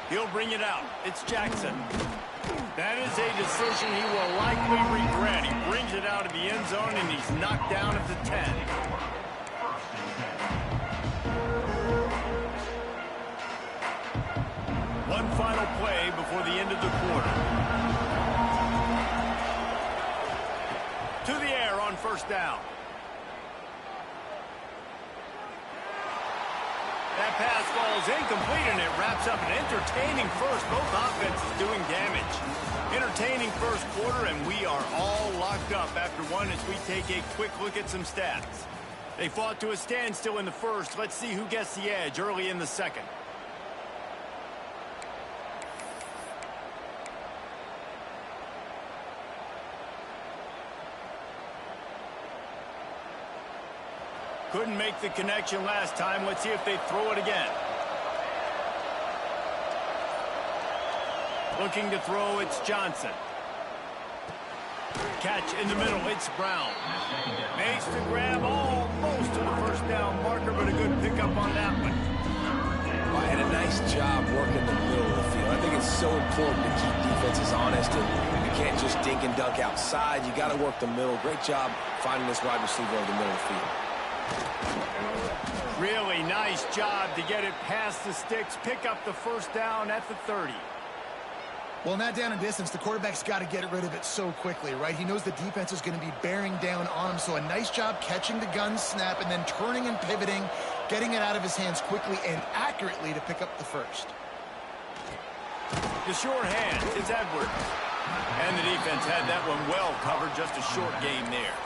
He'll bring it out. It's Jackson. That is a decision he will likely regret. He brings it out of the end zone, and he's knocked down at the 10. One final play before the end of the quarter. To the air on first down. That pass falls incomplete, and it wraps up an entertaining first. Both offenses doing damage. Entertaining first quarter, and we are all locked up after one as we take a quick look at some stats. They fought to a standstill in the first. Let's see who gets the edge early in the second. Couldn't make the connection last time. Let's see if they throw it again. Looking to throw, it's Johnson. Catch in the middle, it's Brown. Makes the grab almost to the first down marker, but a good pickup on that one. Well, and a nice job working the middle of the field. I think it's so important to keep defenses honest, and you can't just dink and dunk outside. You got to work the middle. Great job finding this wide receiver over the middle of the field. Really nice job to get it past the sticks, pick up the first down at the 30. Well, not down in distance, the quarterback's got to get rid of it so quickly, right? He knows the defense is going to be bearing down on him, so a nice job catching the gun snap and then turning and pivoting, getting it out of his hands quickly and accurately to pick up the first. The short hand is Edwards. And the defense had that one well covered, just a short game there.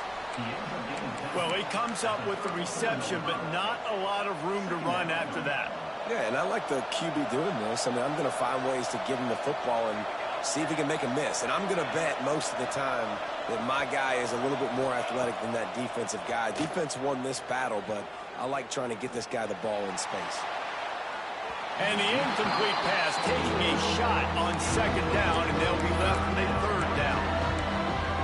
Well, he comes up with the reception, but not a lot of room to run after that. Yeah, and I like the QB doing this. I mean, I'm going to find ways to give him the football and see if he can make a miss. And I'm going to bet most of the time that my guy is a little bit more athletic than that defensive guy. Defense won this battle, but I like trying to get this guy the ball in space. And the incomplete pass taking a shot on second down, and they'll be left with a third down.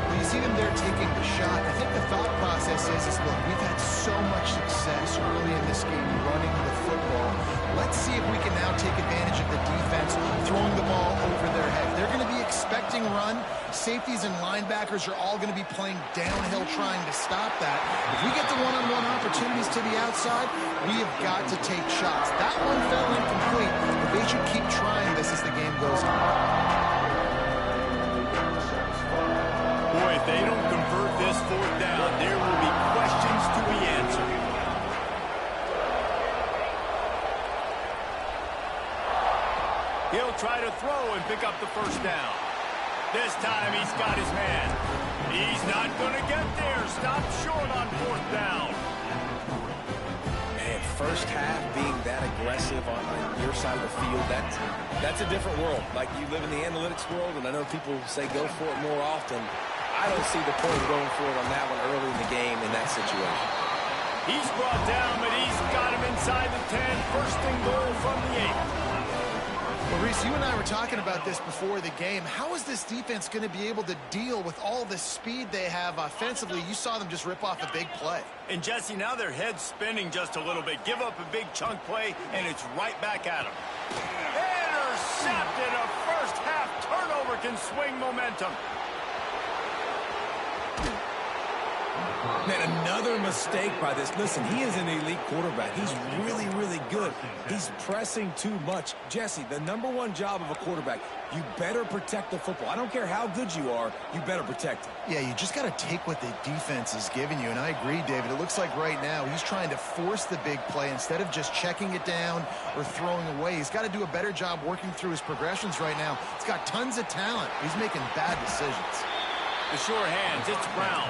Well, you see them there taking the shot. I think the thought process is look, we've had so much success early in this game running the football. Let's see if we can now take advantage of the defense throwing the ball over their head. They're going to be expecting run. Safeties and linebackers are all going to be playing downhill trying to stop that. If we get the one-on-one opportunities to the outside, we have got to take shots. That one fell incomplete, but they should keep trying this as the game goes on. Boy, if they don't convert this fourth down, there will be questions to be answered. He'll try to throw and pick up the first down. This time he's got his man. He's not going to get there. Stop short on fourth down. Man, first half being that aggressive on your side of the field, that's a different world. Like, you live in the analytics world, and I know people say go for it more often. I don't see the point of going for it on that one early in the game in that situation. He's brought down, but he's got him inside the 10. First and goal from the 8. Well, Reese, you and I were talking about this before the game. How is this defense going to be able to deal with all the speed they have offensively? You saw them just rip off a big play. And, Jesse, now their head's spinning just a little bit. Give up a big chunk play, and it's right back at them. Intercepted. A first-half turnover can swing momentum. Man, another mistake by this. Listen, he is an elite quarterback. He's really, really good. He's pressing too much. Jesse, the #1 job of a quarterback, you better protect the football. I don't care how good you are, you better protect it. Yeah, you just got to take what the defense is giving you. And I agree, David. It looks like right now he's trying to force the big play instead of just checking it down or throwing away. He's got to do a better job working through his progressions right now. He's got tons of talent. He's making bad decisions. The sure hands, it's Brown.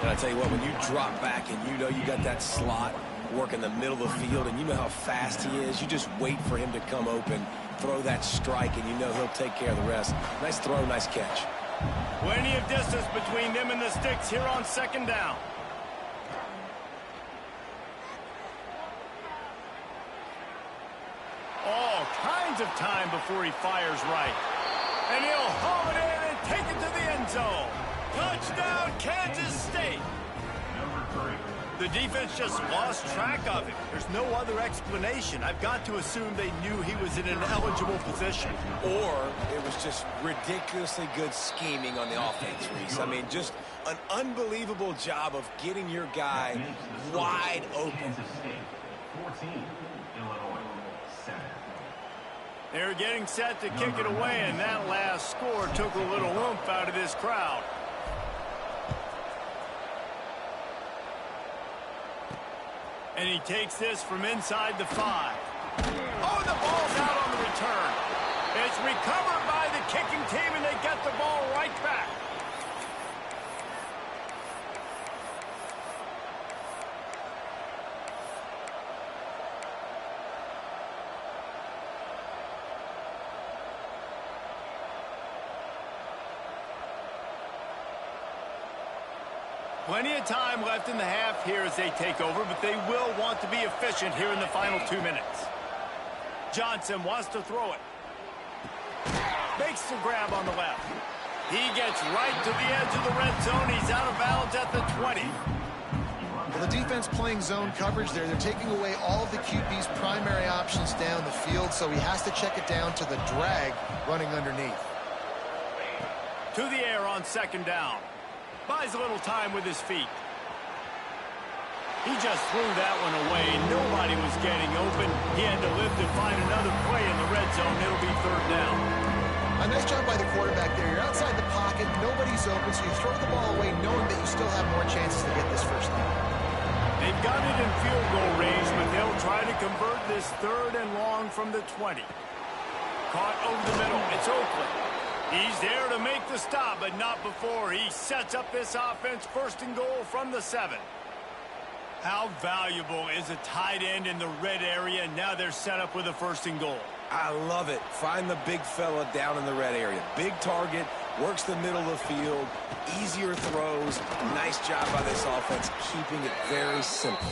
And I tell you what, when you drop back and you know you got that slot work in the middle of the field and you know how fast he is, you just wait for him to come open, throw that strike, and you know he'll take care of the rest. Nice throw, nice catch. Plenty of distance between them and the sticks here on second down. All kinds of time before he fires right. And he'll haul it in and take it to the end zone. Touchdown, Kansas State. The defense just lost track of him. There's no other explanation. I've got to assume they knew he was in an eligible position. Or it was just ridiculously good scheming on the offense, Reese. I mean, just an unbelievable job of getting your guy wide open. They're getting set to kick it away, and that last score took a little oomph out of this crowd. And he takes this from inside the 5. Oh, the ball's out on the return. It's recovered by the kicking team, and they get the ball right back. Plenty of time left in the half here as they take over, but they will want to be efficient here in the final 2 minutes. Johnson wants to throw it. Makes the grab on the left. He gets right to the edge of the red zone. He's out of bounds at the 20. Well, the defense playing zone coverage there. They're taking away all of the QB's primary options down the field, so he has to check it down to the drag running underneath. To the air on second down. Buys a little time with his feet. He just threw that one away. Nobody was getting open. He had to live to find another play in the red zone. It'll be third down. A nice job by the quarterback there. You're outside the pocket. Nobody's open, so you throw the ball away knowing that you still have more chances to get this first down. They've got it in field goal range, but they'll try to convert this third and long from the 20. Caught over the middle. It's Oakland. He's there to make the stop, but not before. He sets up this offense first and goal from the 7. How valuable is a tight end in the red area? Now they're set up with a first and goal. I love it. Find the big fella down in the red area. Big target, works the middle of the field, easier throws. Nice job by this offense, keeping it very simple.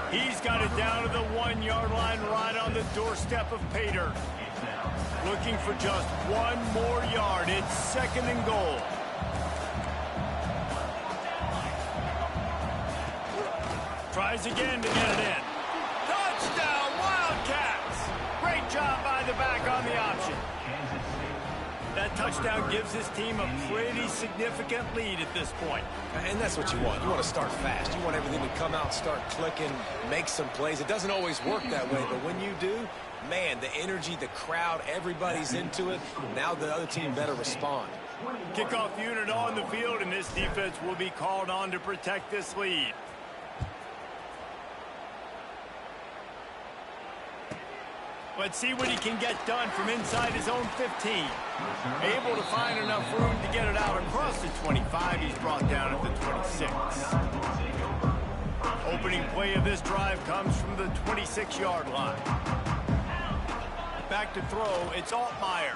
He's got it down to the 1-yard line right on the doorstep of pay dirt. Looking for just one more yard. It's second and goal. Tries again to get it in. Touchdown, Wildcats! Great job by the back on the option. That touchdown gives his team a pretty significant lead at this point. And that's what you want. You want to start fast. You want everything to come out, start clicking, make some plays. It doesn't always work that way, but when you do, man, the energy, the crowd, everybody's into it. Now the other team better respond. Kickoff unit on the field, and this defense will be called on to protect this lead. Let's see what he can get done from inside his own 15. Able to find enough room to get it out across the 25. He's brought down at the 26. Opening play of this drive comes from the 26-yard line. Back to throw, it's Altmaier.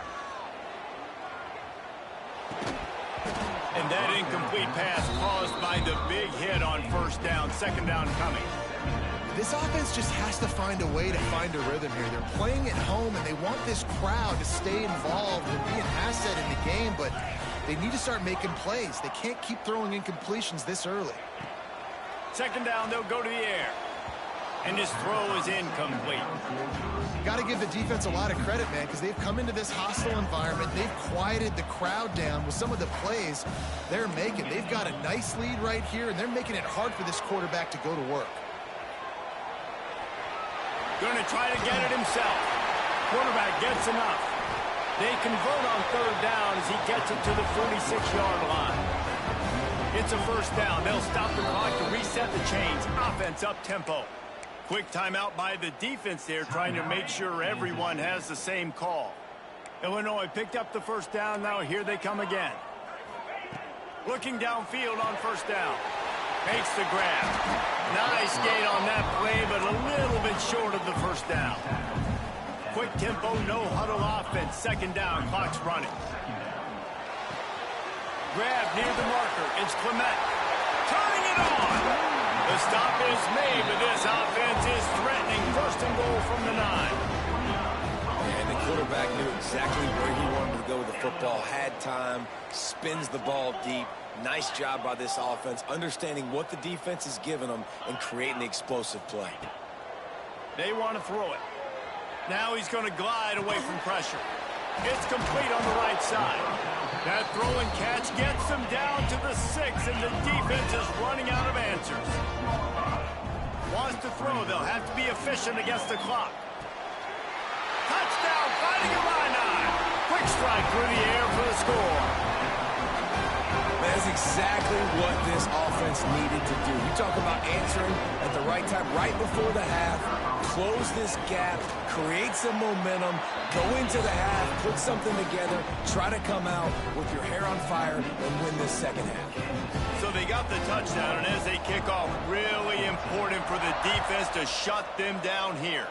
And that incomplete pass caused by the big hit on first down, second down coming. This offense just has to find a way to find a rhythm here. They're playing at home, and they want this crowd to stay involved and be an asset in the game, but they need to start making plays. They can't keep throwing incompletions this early. Second down, they'll go to the air. And his throw is incomplete. Got to give the defense a lot of credit, man, because they've come into this hostile environment. They've quieted the crowd down with some of the plays they're making. They've got a nice lead right here, and they're making it hard for this quarterback to go to work. Going to try to get it himself. Quarterback gets enough. They convert on third down as he gets it to the 46-yard line. It's a first down. They'll stop the clock to reset the chains. Offense up tempo. Quick timeout by the defense there, trying to make sure everyone has the same call. Illinois picked up the first down. Now here they come again. Looking downfield on first down. Makes the grab. Nice gain on that play, but a little bit short of the first down. Quick tempo, no huddle offense. Second down, clock's running. Grab near the marker. It's Clement. Turning it on. The stop is made, but this offense is threatening. First and goal from the 9. And the quarterback knew exactly where he wanted to go with the football. Had time, spins the ball deep. Nice job by this offense, understanding what the defense is giving them and creating the explosive play. They want to throw it. Now he's going to glide away from pressure. It's complete on the right side. That throw and catch gets them down to the 6, and the defense is running out of answers. Wants to throw. They'll have to be efficient against the clock. Touchdown, fighting a line. Quick strike through the air for the score. That's exactly what this offense needed to do. You talk about answering at the right time, right before the half, close this gap, create some momentum, go into the half, put something together, try to come out with your hair on fire and win this second half. So they got the touchdown, and as they kick off, really important for the defense to shut them down here.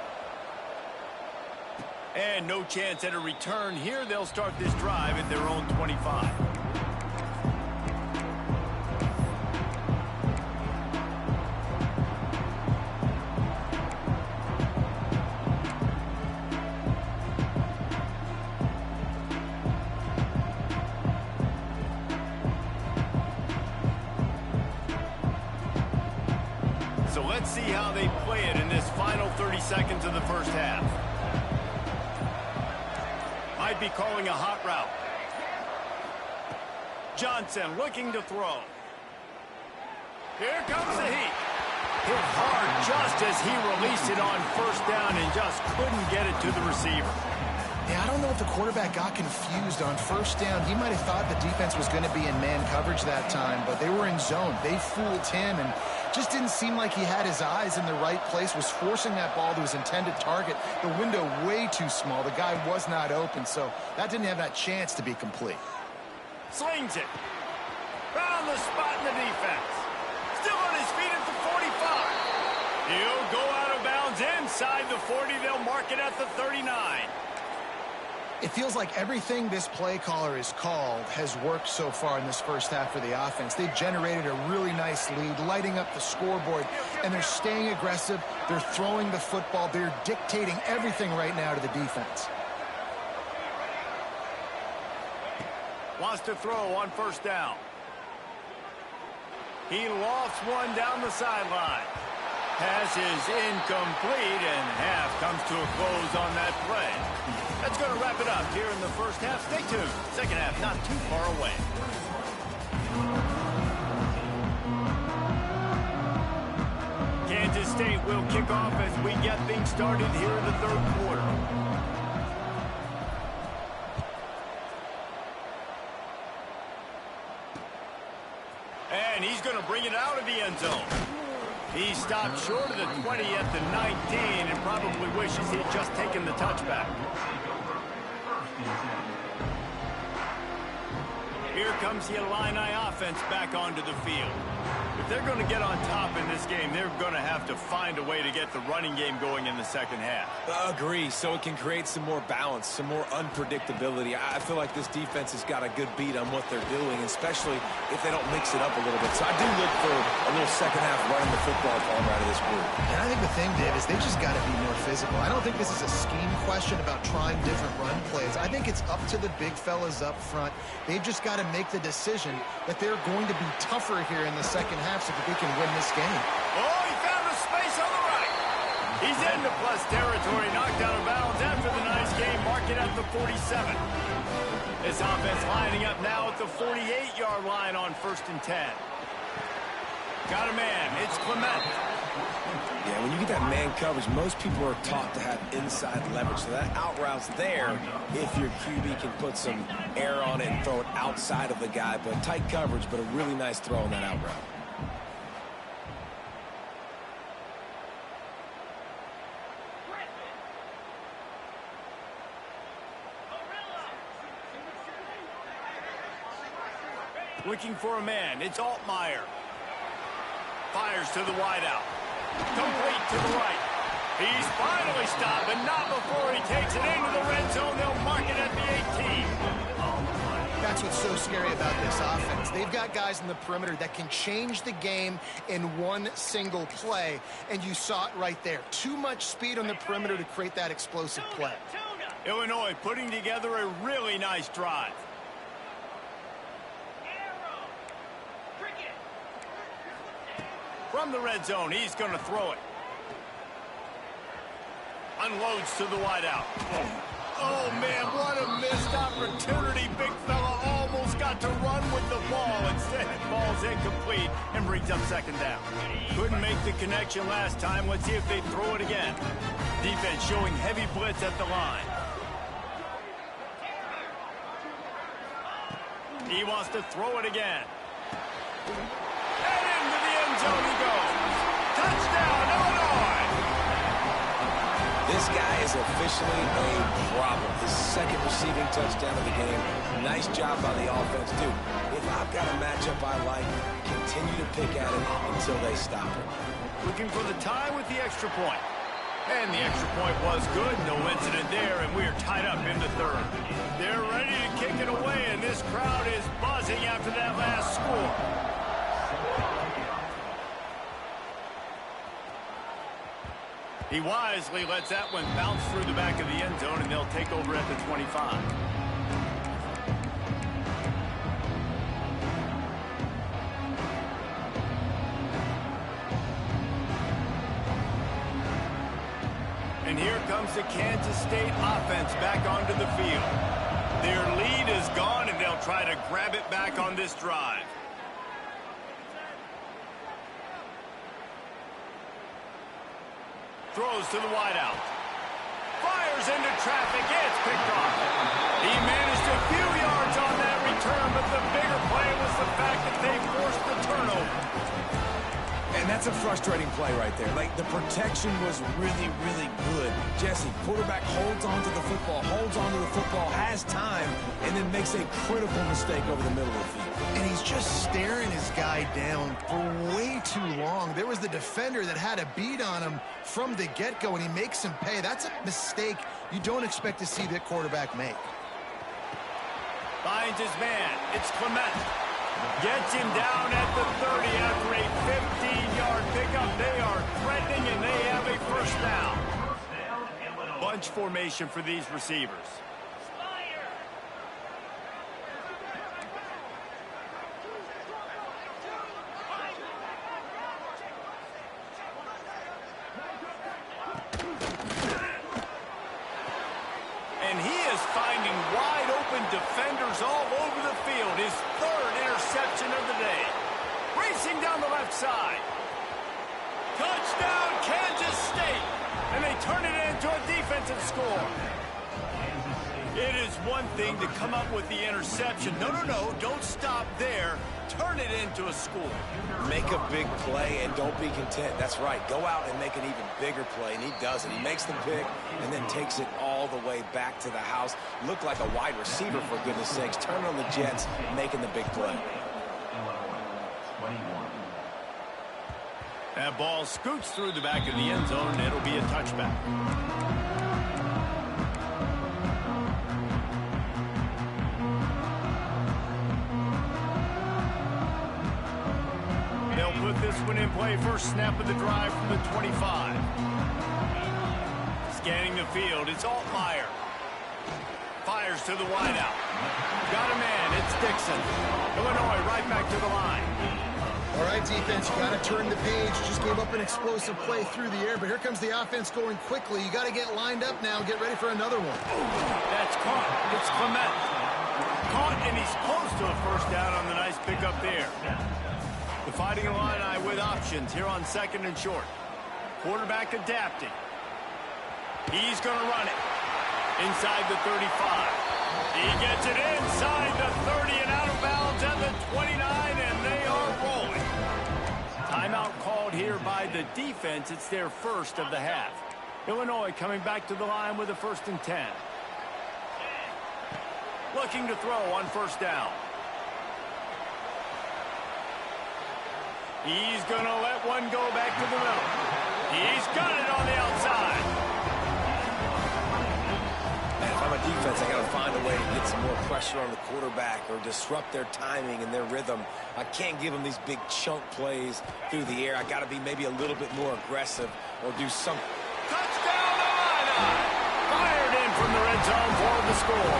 And no chance at a return here. They'll start this drive at their own 25. So let's see how they play it in this final 30 seconds of the first half. Might be calling a hot route. Johnson looking to throw. Here comes the heat. Hit hard just as he released it on first down and just couldn't get it to the receiver. Yeah, I don't know if the quarterback got confused on first down. He might have thought the defense was going to be in man coverage that time, but they were in zone. They fooled him and just didn't seem like he had his eyes in the right place, was forcing that ball to his intended target. The window way too small. The guy was not open, so that didn't have that chance to be complete. Slings it. Found the spot in the defense. Still on his feet at the 45. He'll go out of bounds inside the 40. They'll mark it at the 39. It feels like everything this play caller has called has worked so far in this first half for the offense. They've generated a really nice lead, lighting up the scoreboard, and they're staying aggressive. They're throwing the football. They're dictating everything right now to the defense. Wants to throw on first down. He lofts one down the sideline. Pass is incomplete, and half comes to a close on that play. That's going to wrap it up here in the first half. Stay tuned. Second half not too far away. Kansas State will kick off as we get things started here in the third quarter. And he's going to bring it out of the end zone. He stopped short of the 20 at the 19 and probably wishes he had just taken the touchback. Here comes the Illini offense back onto the field. If they're going to get on top in this game, they're going to have to find a way to get the running game going in the second half. Agree, so it can create some more balance, some more unpredictability. I feel like this defense has got a good beat on what they're doing, especially if they don't mix it up a little bit. So I do look for a little second half running the football farm out of this group. And I think the thing, Dave, is they just got to be more physical. I don't think this is a scheme question about trying different run plays. I think it's up to the big fellas up front. They've just got to make the decision that they're going to be tougher here in the second half so that they can win this game. Oh, he found a space on the right. He's into plus territory, knocked out of bounds after the nice game, mark it at the 47. This offense lining up now at the 48-yard line on 1st and 10. Got a man. It's Clement. Yeah, when you get that man coverage, most people are taught to have inside leverage. So that out route's there if your QB can put some air on it and throw it outside of the guy. But tight coverage, but a really nice throw on that out route. Looking for a man. It's Altmaier. Fires to the wideout. Complete to the right. He's finally stopped, but not before he takes it into the red zone. They'll mark it at the 18. That's what's so scary about this offense. They've got guys in the perimeter that can change the game in one single play, and you saw it right there. Too much speed on the perimeter to create that explosive play. Illinois putting together a really nice drive. From the red zone, he's going to throw it. Unloads to the wideout. Oh, man, what a missed opportunity. Big fella almost got to run with the ball. Instead, it falls incomplete and brings up 2nd down. Couldn't make the connection last time. Let's see if they throw it again. Defense showing heavy blitz at the line. He wants to throw it again. And into the end zone he goes. Touchdown, Illinois! This guy is officially a problem. His 2nd receiving touchdown of the game. Nice job by the offense, too. If I've got a matchup I like, continue to pick at it until they stop it. Looking for the tie with the extra point. And the extra point was good. No incident there, and we're tied up in the 3rd. They're ready to kick it away, and this crowd is buzzing after that last score. He wisely lets that one bounce through the back of the end zone, and they'll take over at the 25. And here comes the Kansas State offense back onto the field. Their lead is gone, and they'll try to grab it back on this drive. Throws to the wideout. Fires into traffic. It's picked off. He managed a few yards on that return, but the bigger play was the fact that they forced the turnover. And that's a frustrating play right there. Like, the protection was really, really good. Jesse, quarterback holds on to the football, has time, and then makes a critical mistake over the middle of the field. And he's just staring his guy down for way too long. There was the defender that had a beat on him from the get-go, and he makes him pay. That's a mistake you don't expect to see the quarterback make. Finds his man. It's Clement. Gets him down at the 30 after a 15-yard pickup. They are threatening, and they have a 1st down. Bunch formation for these receivers. And he is finding wide-open defenders all over the field. His 3rd interception of the day. Racing down the left side. Touchdown, Kansas State. And they turn it into a defensive score. It is one thing to come up with the interception. No, don't stop there. Turn it into a score. Make a big play and don't be content. That's right. Go out and make an even bigger play, and he does it. He makes the pick and then takes it all the way back to the house. Looked like a wide receiver, for goodness sakes. Turn on the Jets, making the big play. That ball scoots through the back of the end zone, and it'll be a touchback. They'll put this one in play. First snap of the drive from the 25. Scanning the field, it's Altmaier. Fires to the wideout. Got a man, it's Dixon. Illinois right back to the line. All right, defense, you got to turn the page. Just gave up an explosive play through the air, but here comes the offense going quickly. You got to get lined up now and get ready for another one. That's caught. It's Clement. Caught, and he's close to a first down on the nice pickup there. The Fighting Illini with options here on 2nd and short. Quarterback adapting. He's going to run it. Inside the 35. He gets it inside the 30 and out of bounds at the 29, and they are rolling. Timeout called here by the defense. It's their first of the half. Illinois coming back to the line with a 1st and 10. Looking to throw on first down. He's going to let one go back to the middle. He's got it on the outside. Man, if I'm a defense, I got to find a way to get some more pressure on the quarterback or disrupt their timing and their rhythm. I can't give them these big chunk plays through the air. I got to be maybe a little bit more aggressive or do something. Touchdown, Illini! Fired in from the red zone for the score.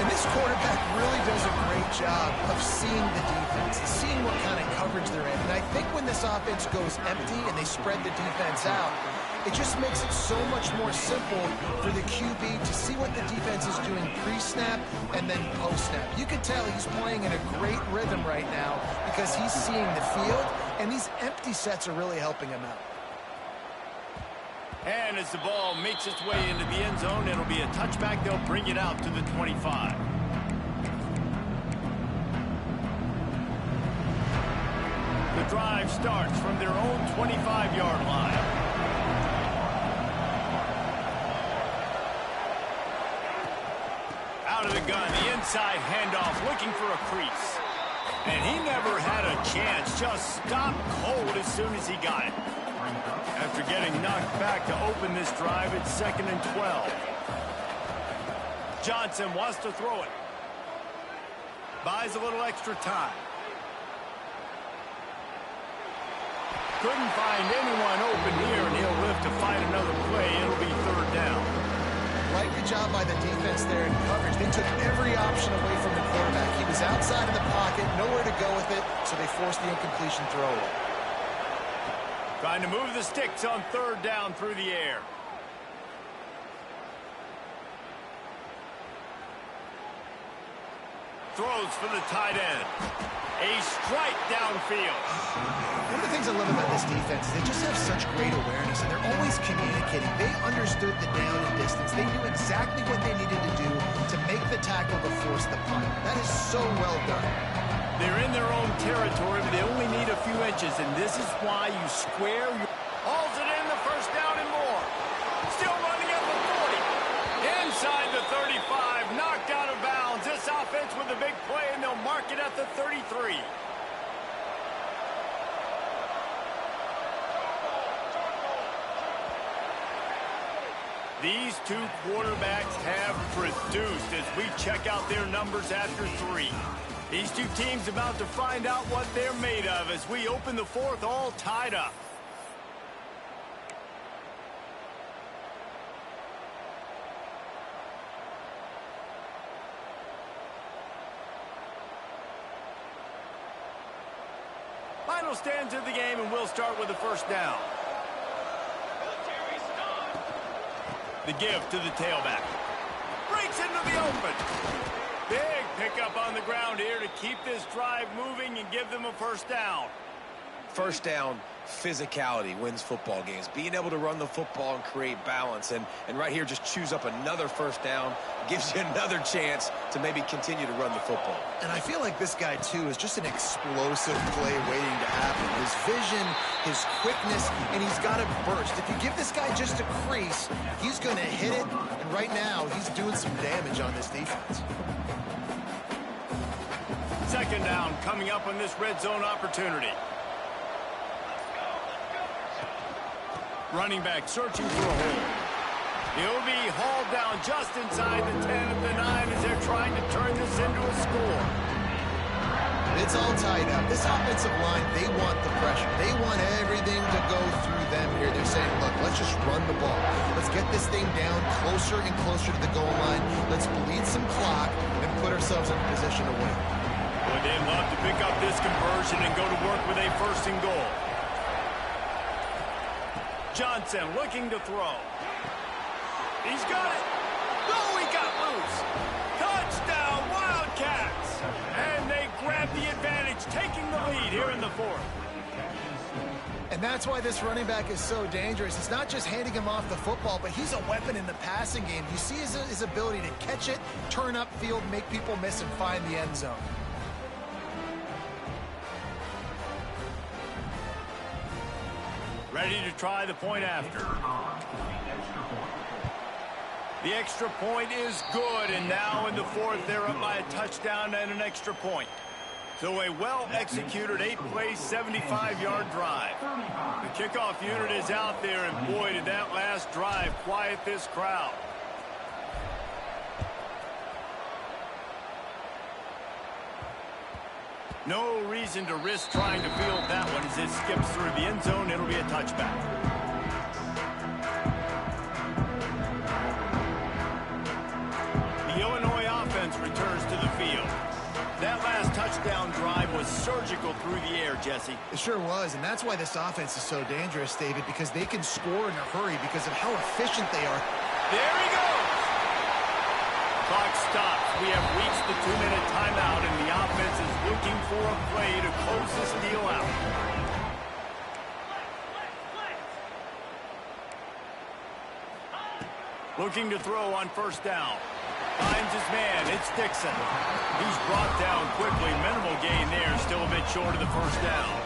And this quarterback really does a great job of seeing the defense, seeing what kind of coverage they're in. And I think when this offense goes empty and they spread the defense out, it just makes it so much more simple for the QB to see what the defense is doing pre-snap and then post-snap. You can tell he's playing in a great rhythm right now because he's seeing the field, and these empty sets are really helping him out. And as the ball makes its way into the end zone, it'll be a touchback. They'll bring it out to the 25. The drive starts from their own 25-yard line. Out of the gun, the inside handoff, looking for a crease. And he never had a chance, just stopped cold as soon as he got it. After getting knocked back to open this drive, it's 2nd and 12. Johnson wants to throw it. Buys a little extra time. Couldn't find anyone open here, and he'll live to fight another play. It'll be 3rd down. Right, good job by the defense there in coverage. They took every option away from the quarterback. He was outside of the pocket, nowhere to go with it, so they forced the incompletion throw away. Trying to move the sticks on 3rd down through the air. Throws for the tight end. A strike downfield. One of the things I love about this defense is they just have such great awareness, and they're always communicating. They understood the down and distance. They knew exactly what they needed to do to make the tackle to force the punt. That is so well done. They're in their own territory, but they only need a few inches, and this is why you square your... Hauls it in, the first down and more. Still running at the 40. Inside the 35, knocked out of bounds. This offense with a big play, and they'll mark it at the 33. These two quarterbacks have produced as we check out their numbers after 3. These two teams about to find out what they're made of as we open the 4th all tied up. Final stands of the game, and we'll start with the first down. The give to the tailback. Breaks into the open. Big pickup on the ground here to keep this drive moving and give them a first down. First down, physicality wins football games. Being able to run the football and create balance. And right here, just choose up another first down. Gives you another chance to maybe continue to run the football. And I feel like this guy, too, is just an explosive play waiting to happen. His vision, his quickness, and he's got a burst. If you give this guy just a crease, he's going to hit it. And right now, he's doing some damage on this defense. 2nd down coming up on this red zone opportunity. Running back searching for a hole. He'll be hauled down just inside the 10 at the 9 as they're trying to turn this into a score. It's all tied up. This offensive line, they want the pressure. They want everything to go through them here. They're saying, look, let's just run the ball. Let's get this thing down closer and closer to the goal line. Let's bleed some clock and put ourselves in a position to win. Well, they'd love to pick up this conversion and go to work with a first and goal. Johnson looking to throw. He's got it. No, he got loose. Touchdown, Wildcats. And they grab the advantage, taking the lead here in the fourth. And that's why this running back is so dangerous. It's not just handing him off the football, but he's a weapon in the passing game. You see his ability to catch it, turn upfield, make people miss, and find the end zone. Ready to try the point after. The extra point is good, and now in the fourth, they're up by a touchdown and an extra point. So a well-executed 8-play, 75-yard drive. The kickoff unit is out there, and boy, did that last drive quiet this crowd. No reason to risk trying to field that one as it skips through the end zone. It'll be a touchback. The Illinois offense returns to the field. That last touchdown drive was surgical through the air, Jesse. It sure was, and that's why this offense is so dangerous, David, because they can score in a hurry because of how efficient they are. There he goes! Clock stops. We have reached the 2-minute timeout, and the offense is looking for a play to close this deal out. Looking to throw on first down. Finds his man. It's Dixon. He's brought down quickly. Minimal gain there. Still a bit short of the first down.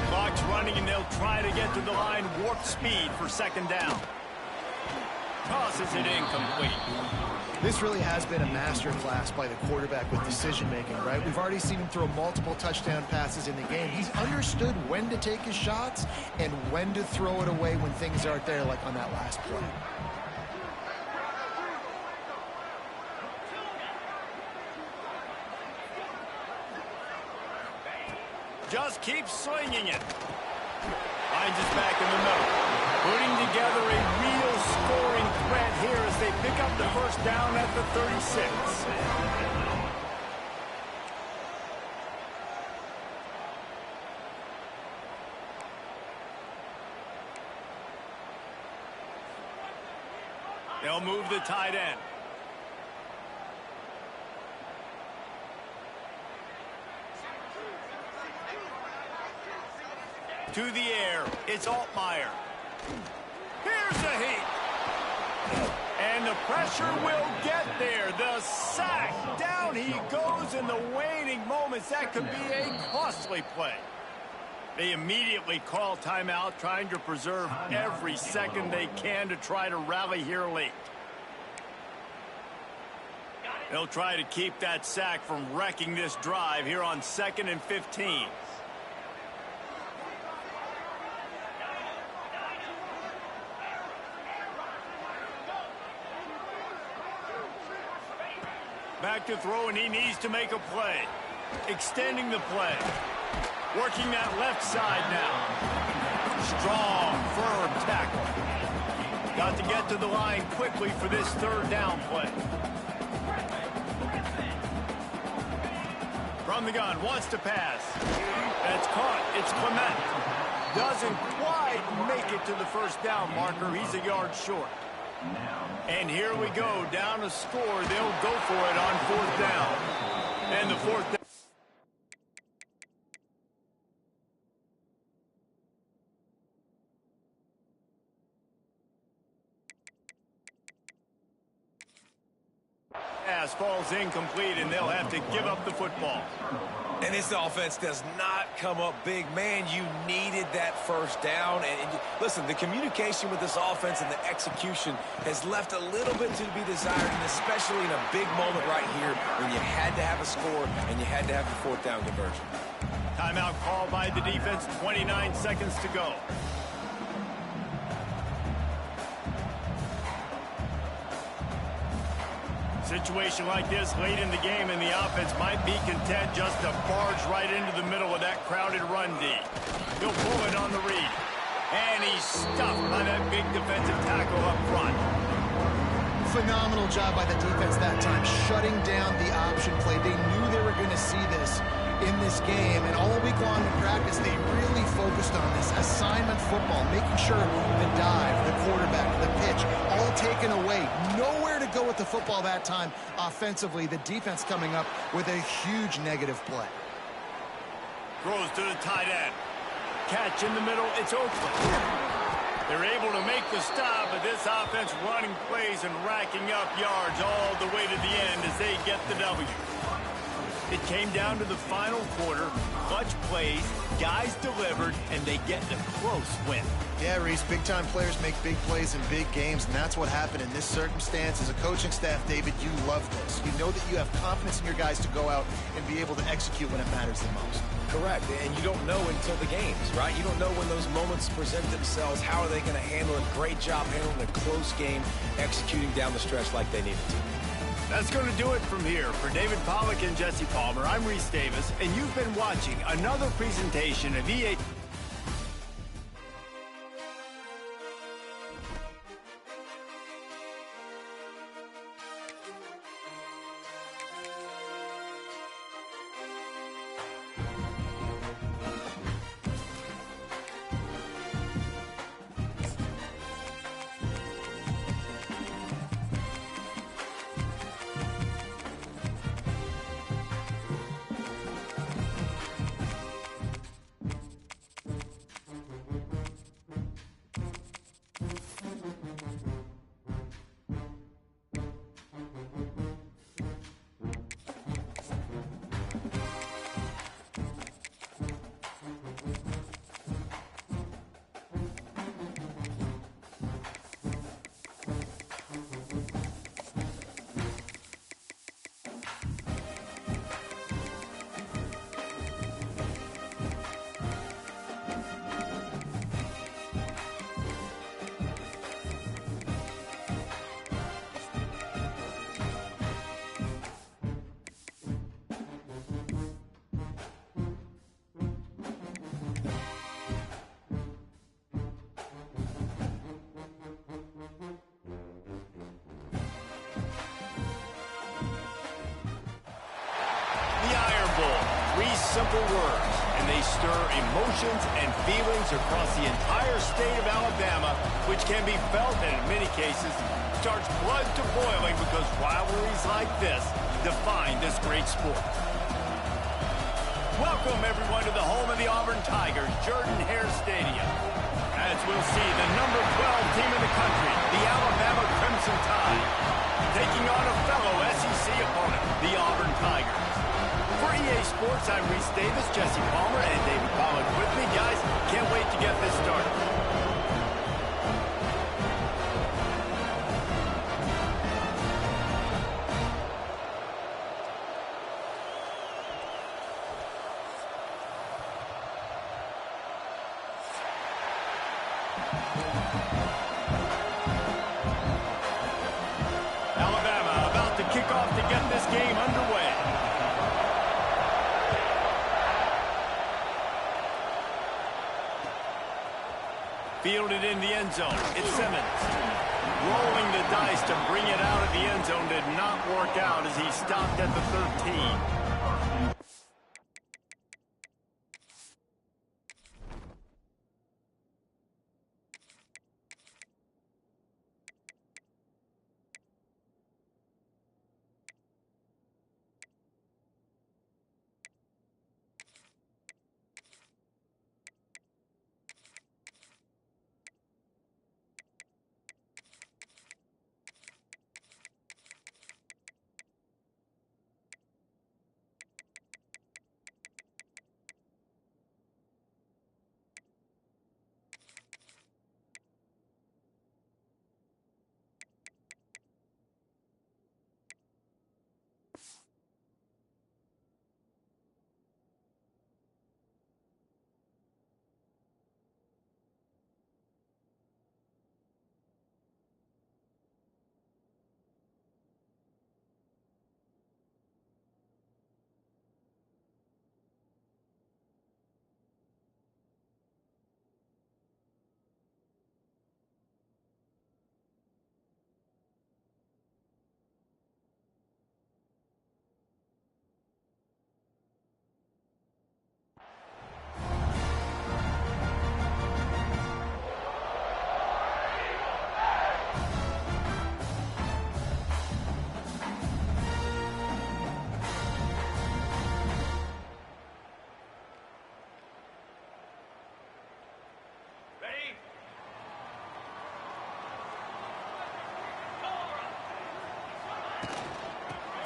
Clock's running, and they'll try to get to the line. Warp speed for second down. Tosses it incomplete. This really has been a masterclass by the quarterback with decision-making, right? We've already seen him throw multiple touchdown passes in the game. He's understood when to take his shots and when to throw it away when things aren't there, like on that last play. Just keeps swinging it. Finds his back in the middle. Putting together a real scoring threat here as they pick up the first down at the 36. They'll move the tight end. To the air, it's Altmaier. Here's a heat. And the pressure will get there. The sack. Down he goes in the waning moments. That could be a costly play. They immediately call timeout, trying to preserve every second they can to try to rally here late. They'll try to keep that sack from wrecking this drive here on 2nd and 15. Back to throw, and he needs to make a play. Extending the play. Working that left side now. Strong, firm tackle. Got to get to the line quickly for this third down play. From the gun, wants to pass. That's caught. It's Clement. Doesn't quite make it to the first down marker. He's a yard short. And here we go, down a score. They'll go for it on fourth down. And the fourth down. Pass falls incomplete, and they'll have to give up the football. And this offense does not come up big. Man, you needed that first down. And listen, the communication with this offense and the execution has left a little bit to be desired, and especially in a big moment right here when you had to have a score and you had to have the fourth down conversion. Timeout called by the defense, 29 seconds to go. Situation like this late in the game, and the offense might be content just to barge right into the middle of that crowded run D. He'll pull it on the read. And he's stuffed by that big defensive tackle up front. Phenomenal job by the defense that time, shutting down the option play. They knew they were going to see this in this game, and all week long in practice, they really focused on this assignment football, making sure the dive, the quarterback, the pitch, all taken away. Nowhere to go with the football that time offensively. The defense coming up with a huge negative play. Throws to the tight end. Catch in the middle, it's Oakland. They're able to make the stop, but this offense running plays and racking up yards all the way to the end as they get the W. It came down to the final quarter. Clutch plays, guys delivered, and they get a close win. Yeah, Reese, big-time players make big plays in big games, and that's what happened in this circumstance. As a coaching staff, David, you love this. You know that you have confidence in your guys to go out and be able to execute when it matters the most. Correct, and you don't know until the games, right? You don't know when those moments present themselves. How are they going to handle it? Great job handling a close game, executing down the stretch like they needed to. That's going to do it from here. For David Pollack and Jesse Palmer, I'm Reese Davis, and you've been watching another presentation of EA... Three simple words, and they stir emotions and feelings across the entire state of Alabama, which can be felt and in many cases starts blood to boiling because rivalries like this define this great sport. Welcome, everyone, to the home of the Auburn Tigers, Jordan-Hare Stadium. As we'll see, the number 12 team in the country, the Alabama Crimson Tide, taking on a fellow SEC opponent, the Auburn Tigers. For EA Sports, I'm Reese Davis, Jesse Palmer, and David Pollack with me. Guys, can't wait to get this started. Alabama about to kick off to get this game underway. Fielded in the end zone. It's Simmons. Rolling the dice to bring it out of the end zone did not work out as he stopped at the 13.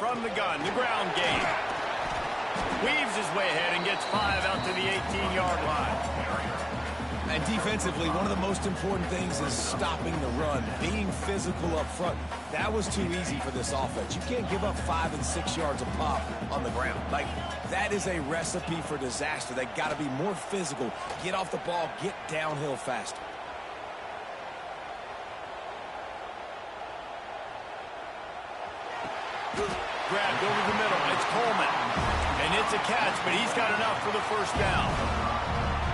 from the gun, the ground game. Weaves his way ahead and gets 5 out to the 18-yard line. And defensively, one of the most important things is stopping the run, being physical up front. That was too easy for this offense. You can't give up 5 and 6 yards a pop on the ground. Like, that is a recipe for disaster. They got to be more physical, get off the ball, get downhill faster. Grabbed over the middle. It's Coleman. And it's a catch, but he's got enough for the first down.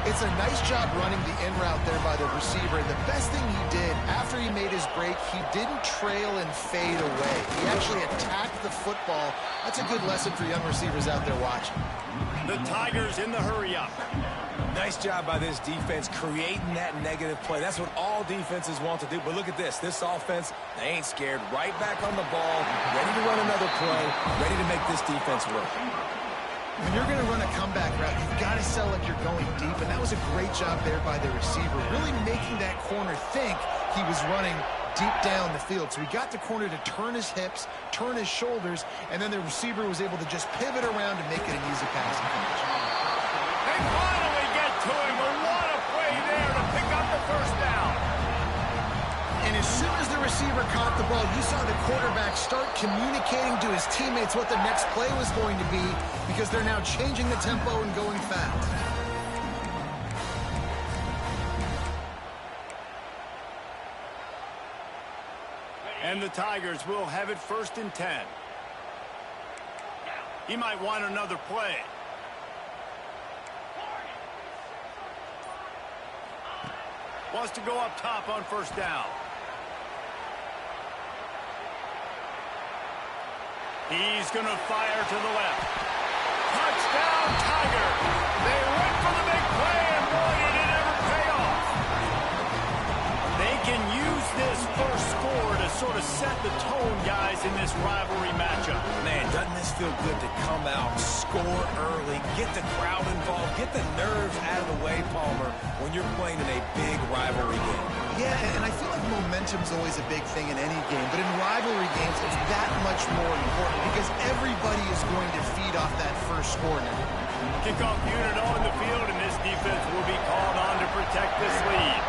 It's a nice job running the in route there by the receiver. And the best thing he did after he made his break, he didn't trail and fade away. He actually attacked the football. That's a good lesson for young receivers out there watching. The Tigers in the hurry-up. Nice job by this defense creating that negative play. That's what all defenses want to do. But look at this. This offense, they ain't scared. Right back on the ball, ready to run another play, ready to make this defense work. When you're going to run a comeback route, you've got to sell like you're going deep, and that was a great job there by the receiver, really making that corner think he was running deep down the field. So he got the corner to turn his hips, turn his shoulders, and then the receiver was able to just pivot around and make it an easy passing finish. They finally get to him, but what a play there to pick up the first down. And as soon as the receiver caught the ball, you saw the quarterback start communicating to his teammates what the next play was going to be, because they're now changing the tempo and going fast. And the Tigers will have it 1st and 10. He might want another play. Wants to go up top on 1st down. He's going to fire to the left. Touchdown, Tiger. They went for the big play, and boy, did it ever pay off. They can use this first score to sort of set the tone, guys, in this rivalry matchup. Man, doesn't this feel good to come out, score early, get the crowd involved, get the nerves out of the way, Palmer, when you're playing in a big rivalry game. Yeah, and I feel like momentum's always a big thing in any game, but in rivalry games, it's that much more important because everybody is going to feed off that first score now. Kickoff unit on the field, and this defense will be called on to protect this lead.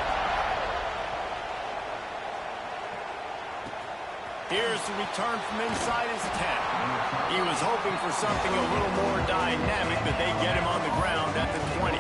Here's the return from inside his 10. He was hoping for something a little more dynamic, but they get him on the ground at the 20.